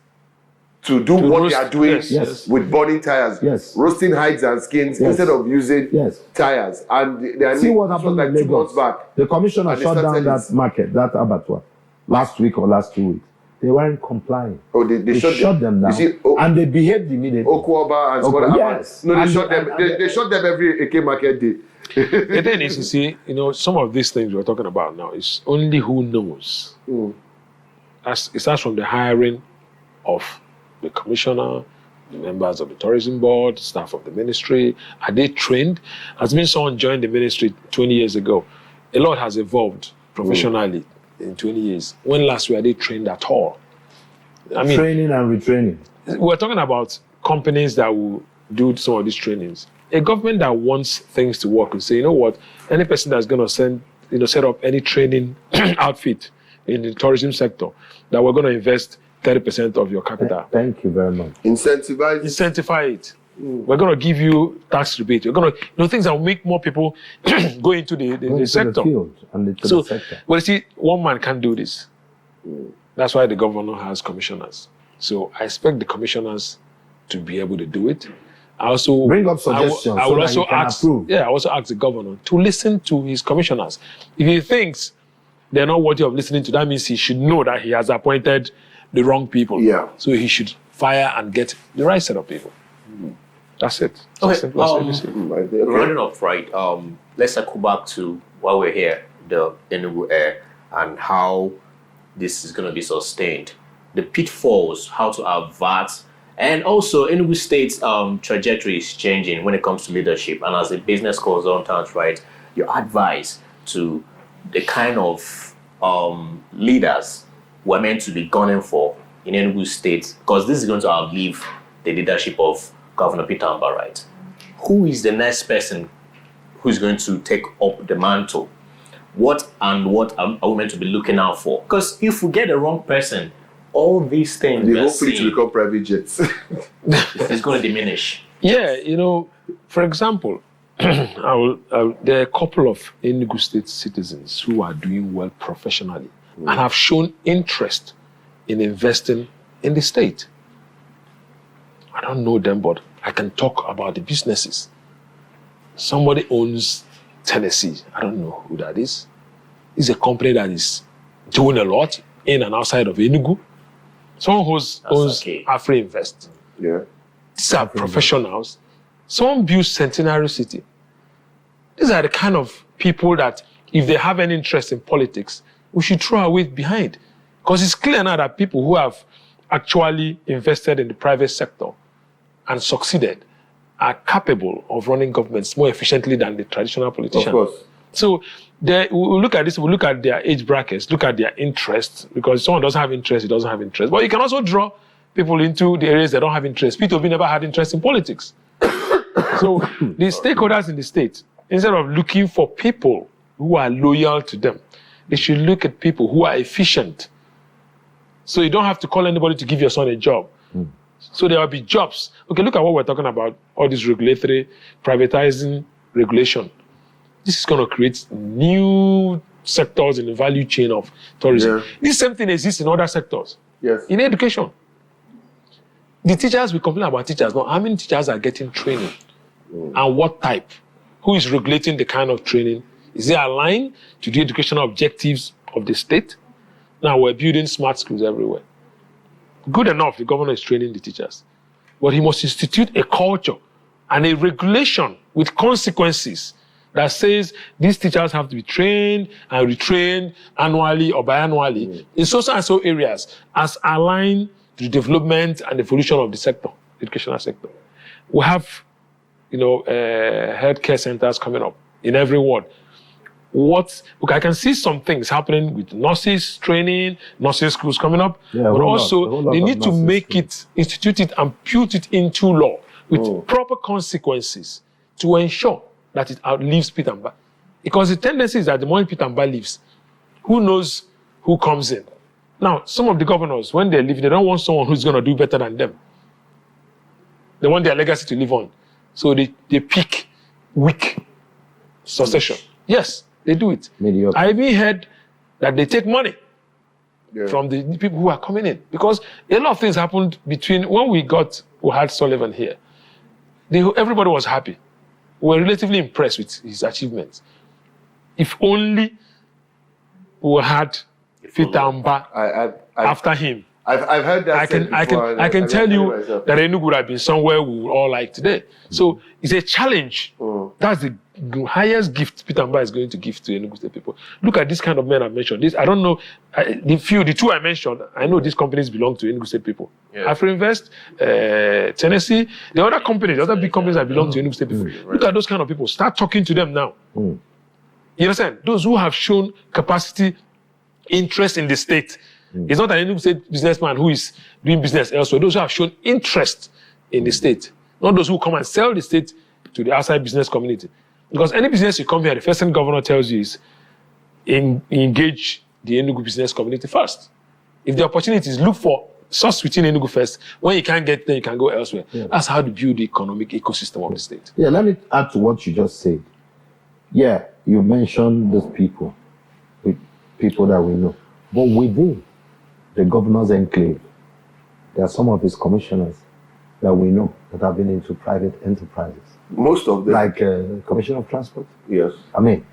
to do what they are doing with burning tires, roasting hides and skins instead of using tires. And they see what happened like in 2 Lagos. months back. The commissioner shut down that market, that abattoir, last week or last 2 weeks. They weren't complying. Oh, they shut them down. You see, and they behaved immediately. Okuoba and some other No, they shut them. They shut them every AK market day. The thing is, you see, some of these things we're talking about now is only who knows. It starts from the hiring of the commissioner, the members of the tourism board, staff of the ministry. Are they trained? Has been someone joined the ministry 20 years ago. A lot has evolved professionally in 20 years. When last were they trained at all? I mean, training and retraining. We're talking about companies that will do some of these trainings. A government that wants things to work will say, you know what, any person that's going to set up any training outfit in the tourism sector, that we're going to invest 30% of your capital. Thank you very much. Incentivize it. We're going to give you tax rebate. We're going to, things that will make more people go into the sector. The field and the sector. Well, you see, one man can't do this. That's why the governor has commissioners. So I expect the commissioners to be able to do it. I also bring up suggestions. I will also ask. Yeah, I also ask the governor to listen to his commissioners. If he thinks they're not worthy of listening to, that means he should know that he has appointed the wrong people. Yeah. So he should fire and get the right set of people. That's it. Okay. Running off, right? Let's go back to why we're here, the Enugu Air, and how this is going to be sustained. The pitfalls, how to avert, and also Enugu State's trajectory is changing when it comes to leadership. And as a business consultant, right, your advice to the kind of leaders we're meant to be gunning for in Enugu State, because this is going to outlive the leadership of Governor Peter Amba, right? Who is the next person who's going to take up the mantle? What are we meant to be looking out for? Because if we get the wrong person, all these things they hopefully to become private jets. It's going to diminish. Yeah, for example, there are a couple of Enugu State citizens who are doing well professionally and have shown interest in investing in the state. I don't know them, but I can talk about the businesses. Somebody owns Tennessee. I don't know who that is. It's a company that is doing a lot in and outside of Enugu. Someone who owns Afri Invest. Yeah. These are professionals. Someone built Centenary City. These are the kind of people that, if they have any interest in politics, we should throw our weight behind. Because it's clear now that people who have actually invested in the private sector and succeeded are capable of running governments more efficiently than the traditional politician. Of course. So we look at this, we look at their age brackets, look at their interests, because if someone doesn't have interest, he doesn't have interest. But you can also draw people into the areas that don't have interest. P2B never had interest in politics. So the stakeholders in the state, instead of looking for people who are loyal to them, they should look at people who are efficient. So you don't have to call anybody to give your son a job. So there will be jobs. Okay, look at what we're talking about, all this regulatory, privatizing regulation. This is going to create new sectors in the value chain of tourism. Yeah. This same thing exists in other sectors. Yes. In education. The teachers, we complain about teachers, but how many teachers are getting training? And what type? Who is regulating the kind of training? Is it aligned to the educational objectives of the state? Now we're building smart schools everywhere. Good enough, the governor is training the teachers. But he must institute a culture and a regulation with consequences that says these teachers have to be trained and retrained annually or biannually in so and so areas as aligned to the development and evolution of the sector, the educational sector. We have, healthcare centers coming up in every ward. Look, I can see some things happening with nurses training, nursing schools coming up, but also they need to make it, institute it, and put it into law with proper consequences to ensure that it outlives Pit and Bar. Because the tendency is that the moment Pit and Bar leaves, who knows who comes in? Now, some of the governors, when they leave, they don't want someone who's going to do better than them. They want their legacy to live on. So they pick weak succession. Yes, they do it. Mediocre. I even heard that they take money from the people who are coming in. Because a lot of things happened between when we had Sullivan here. Everybody was happy. We were relatively impressed with his achievements. If only we had Pit and Bar after him. I've heard that. I can tell you that Enugu would have been somewhere we would all like today. So it's a challenge. That's the highest gift Pit and Bar is going to give to Enugu State people. Look at this kind of men I've mentioned. I don't know, the two I mentioned, I know these companies belong to Enugu State people. Afrinvest, Tennessee, the other companies, the other big companies that belong to Enugu State people. Look at those kind of people. Start talking to them now. You understand? Those who have shown capacity, interest in the state. It's not an Enugu State businessman who is doing business elsewhere. Those who have shown interest in the state. Not those who come and sell the state to the outside business community. Because any business you come here, the first thing the governor tells you is engage the Enugu business community first. If the opportunities, look for source within Enugu first. When you can't get there, you can go elsewhere. That's how to build the economic ecosystem of the state. Yeah, let me add to what you just said. Yeah, you mentioned those people that we know. But within the governor's enclave, there are some of his commissioners that we know that have been into private enterprises. Most of them. Like Commissioner of Transport. Yes. I mean,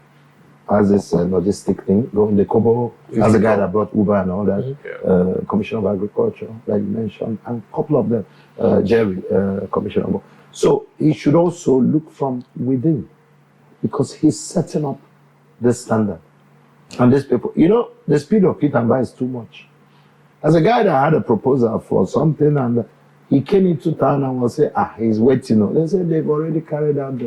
as this logistic thing, going the Kobo, as the guy that brought Uber and all that, Commissioner of Agriculture, like you mentioned, and a couple of them, Jerry, Commissioner. So he should also look from within, because he's setting up the standard. And these people, the speed of Pit and Bar is too much. As a guy that had a proposal for something and he came into town and was saying, he's waiting. They said they've already carried out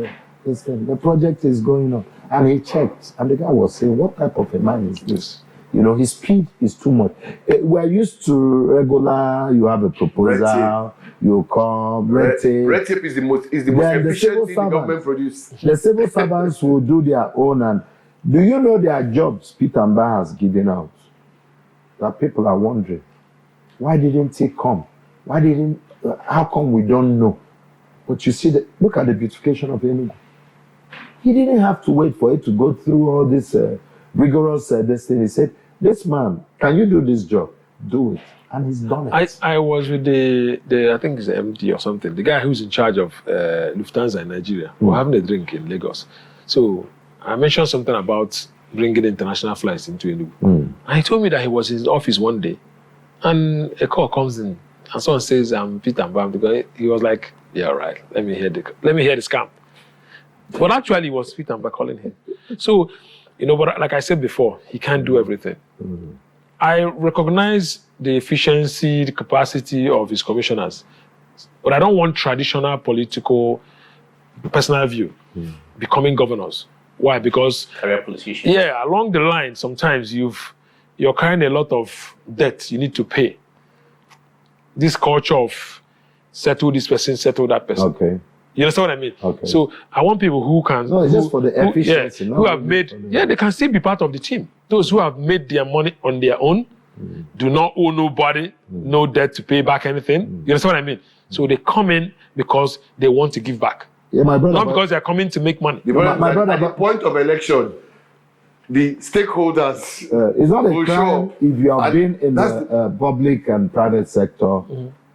this thing. The project is going on. And he checked. And the guy was saying, what type of a man is this? His speed is too much. We're used to regular, you have a proposal, you come, red tape. Red tape is the most efficient thing the government produce. The civil servants will do their own. And do you know their jobs Pit and Bar has given out? That people are wondering, why didn't he come? How come we don't know? But you see, look at the beautification of Enugu. He didn't have to wait for it to go through all this rigorous destiny. He said, this man, can you do this job? Do it. And he's done it. I was with I think it's the MD or something, the guy who's in charge of Lufthansa in Nigeria. We were having a drink in Lagos. So I mentioned something about bringing international flights into Enugu. And he told me that he was in his office one day and a call comes in and someone says, I'm Pit and Bar. Because he was like, yeah, all right, let me hear the scam. But actually it was Pit and Bar calling him. So, but like I said before, he can't do everything. I recognize the efficiency, the capacity of his commissioners, but I don't want traditional political, personal view becoming governors. Why? Because career politicians. Yeah, along the line, sometimes you're carrying a lot of debt you need to pay. This culture of settle this person, settle that person. Okay. You understand what I mean? Okay. So I want people who can... No, it's just for the efficiency. Who have made... Yeah, they can still be part of the team. Those who have made their money on their own, do not owe nobody, no debt to pay back anything. You understand what I mean? So they come in because they want to give back. Yeah, my brother. Not because they're coming to make money. My brother, at the point of election, the stakeholders it's not a will crime show. if you have been in the public and private sector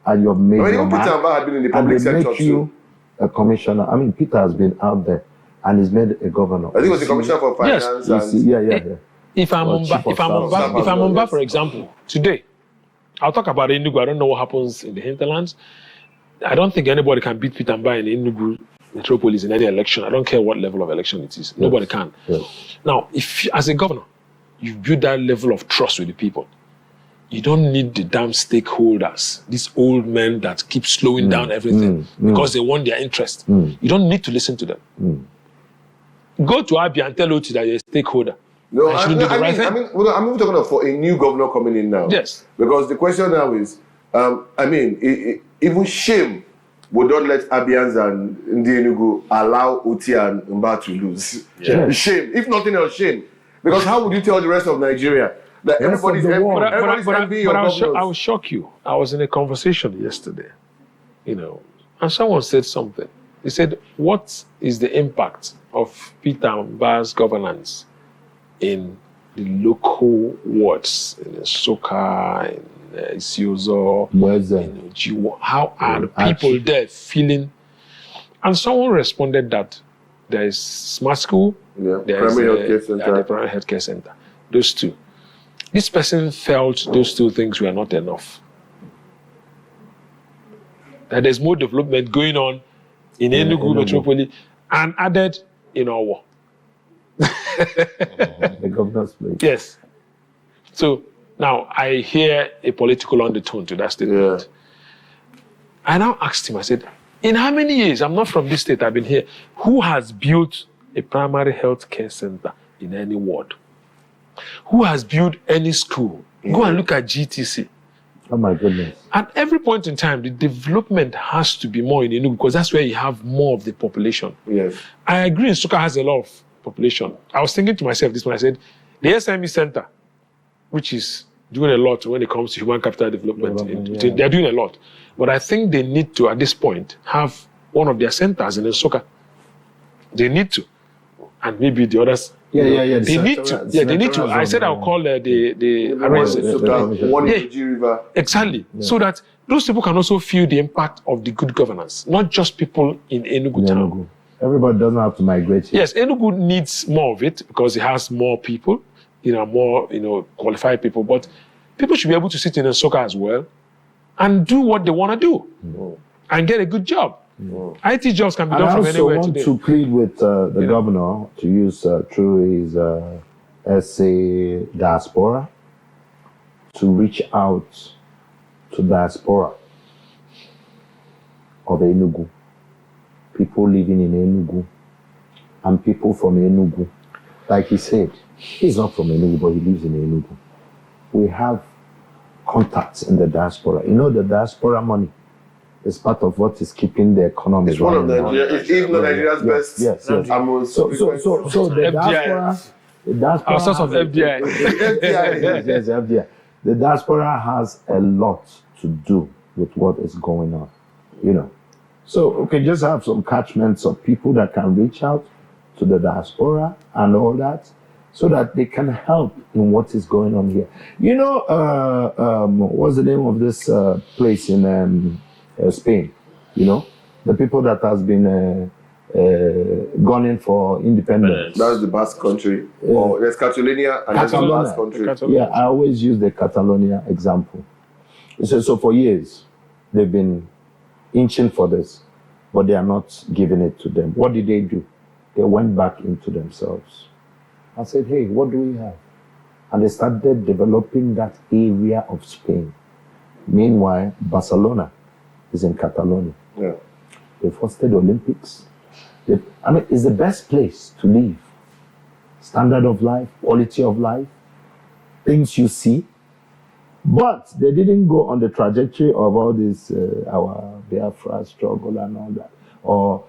and you've made your Peter mark, Mbah had been in the and public they sector make you a commissioner. I mean, Peter has been out there and he's made a governor. I think it was the commissioner for finance. You see, yeah. If I'm on Mbah, for example, today, I'll talk about Enugu. I don't know what happens in the hinterlands. I don't think anybody can beat Pit and Bar in Enugu metropolis in any election. I don't care what level of election it is. Nobody can. Now, if as a governor, you build that level of trust with the people, you don't need the damn stakeholders, these old men that keep slowing down everything because they want their interest. You don't need to listen to them. Go to Abia and tell OT that you're a stakeholder. No, I shouldn't do the right thing. I'm even talking about for a new governor coming in now. Yes. Because the question now is, even shame would not let Abians and Ndi Enugu allow Uti and Mba to lose. Yeah. Shame, if nothing else, shame. Because how would you tell the rest of Nigeria that everybody's envying your governors? I will shock you. I was in a conversation yesterday, and someone said something. He said, "What is the impact of Peter Mba's governance in the local wards in Soka, in Isiozo, in Jiwo? How are the people there feeling?" And someone responded that there is smart school, there is the primary healthcare center. Those two. This person felt those two things were not enough. That there's more development going on in Enugu Metropolis and added in Owo. The governor's place. Yes. So now I hear a political undertone to that statement. Yeah. I now asked him, I said, in how many years, I'm not from this state, I've been here, who has built a primary health care center in any ward? Who has built any school? Go and look at GTC. Oh my goodness. At every point in time, the development has to be more in Enugu because that's where you have more of the population. Yes. I agree, Nsukka has a lot of population. I was thinking to myself this one, I said, the SME Center, which is doing a lot when it comes to human capital development, they're doing a lot. But I think they need to, at this point, have one of their centers in Nsukka. They need to. And maybe the others. Yeah. They need to. Yeah, they need to. I said I'll call the one in the River. Exactly. Yeah. So that those people can also feel the impact of the good governance, not just people in Enugu town. Everybody doesn't have to migrate here. Yes, Enugu needs more of it because it has more people, more, qualified people. But people should be able to sit in Nsukka as well and do what they want to do and get a good job. IT jobs can be done from anywhere today. I also want to plead with the governor to use through his SA diaspora to reach out to diaspora of Enugu, people living in Enugu, and people from Enugu. Like he said, he's not from Enugu, but he lives in Enugu. We have contacts in the diaspora. The diaspora money is part of what is keeping the economy. It's one of Nigeria's, even Nigeria's best. Yes. So the diaspora, our source of FDI. Yes, FDI. The diaspora has a lot to do with what is going on. So just have some catchments of people that can reach out to the diaspora and all that, so that they can help in what is going on here. What's the name of this place in Spain? The people that has been gunning for independence. That's the Basque country. There's Catalonia and there's the Basque country. Yeah, I always use the Catalonia example. So for years, they've been inching for this, but they are not giving it to them. What did they do? They went back into themselves. I said, hey, what do we have? And they started developing that area of Spain. Meanwhile, Barcelona is in Catalonia. Yeah. They've hosted Olympics. It's the best place to live. Standard of life, quality of life, things you see. But they didn't go on the trajectory of all this, our Biafra struggle and all that, or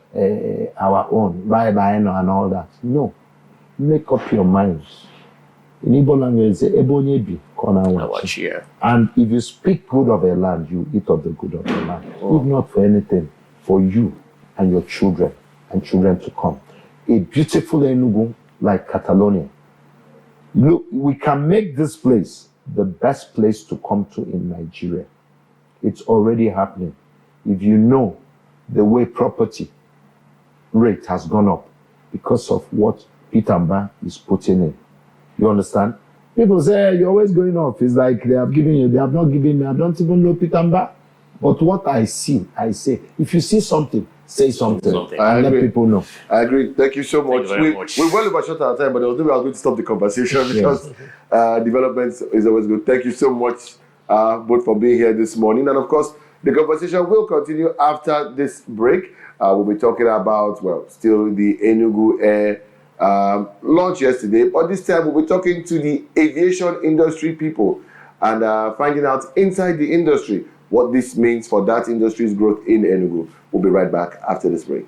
our own, bye-bye and all that. No. Make up your minds. In Igbo language, say, Ebonyebi, Kona. And if you speak good of a land, you eat of the good of the land. If not for anything, for you and your children and children to come. A beautiful Enugu like Catalonia. Look, we can make this place the best place to come to in Nigeria. It's already happening. If you know the way property rate has gone up because of what Peter Mba is putting in. You understand? People say, you're always going off. It's like they have given you, they have not given me. I don't even know Peter Mba. But what I see, I say, if you see something, say something. And let people know. I agree. Thank you so much. We're well overshot our time, but there was no way I was going to stop the conversation because development is always good. Thank you so much, both for being here this morning. And of course, the conversation will continue after this break. We'll be talking about, still the Enugu Air launched yesterday, but this time we'll be talking to the aviation industry people and finding out inside the industry what this means for that industry's growth in Enugu. We'll be right back after this break.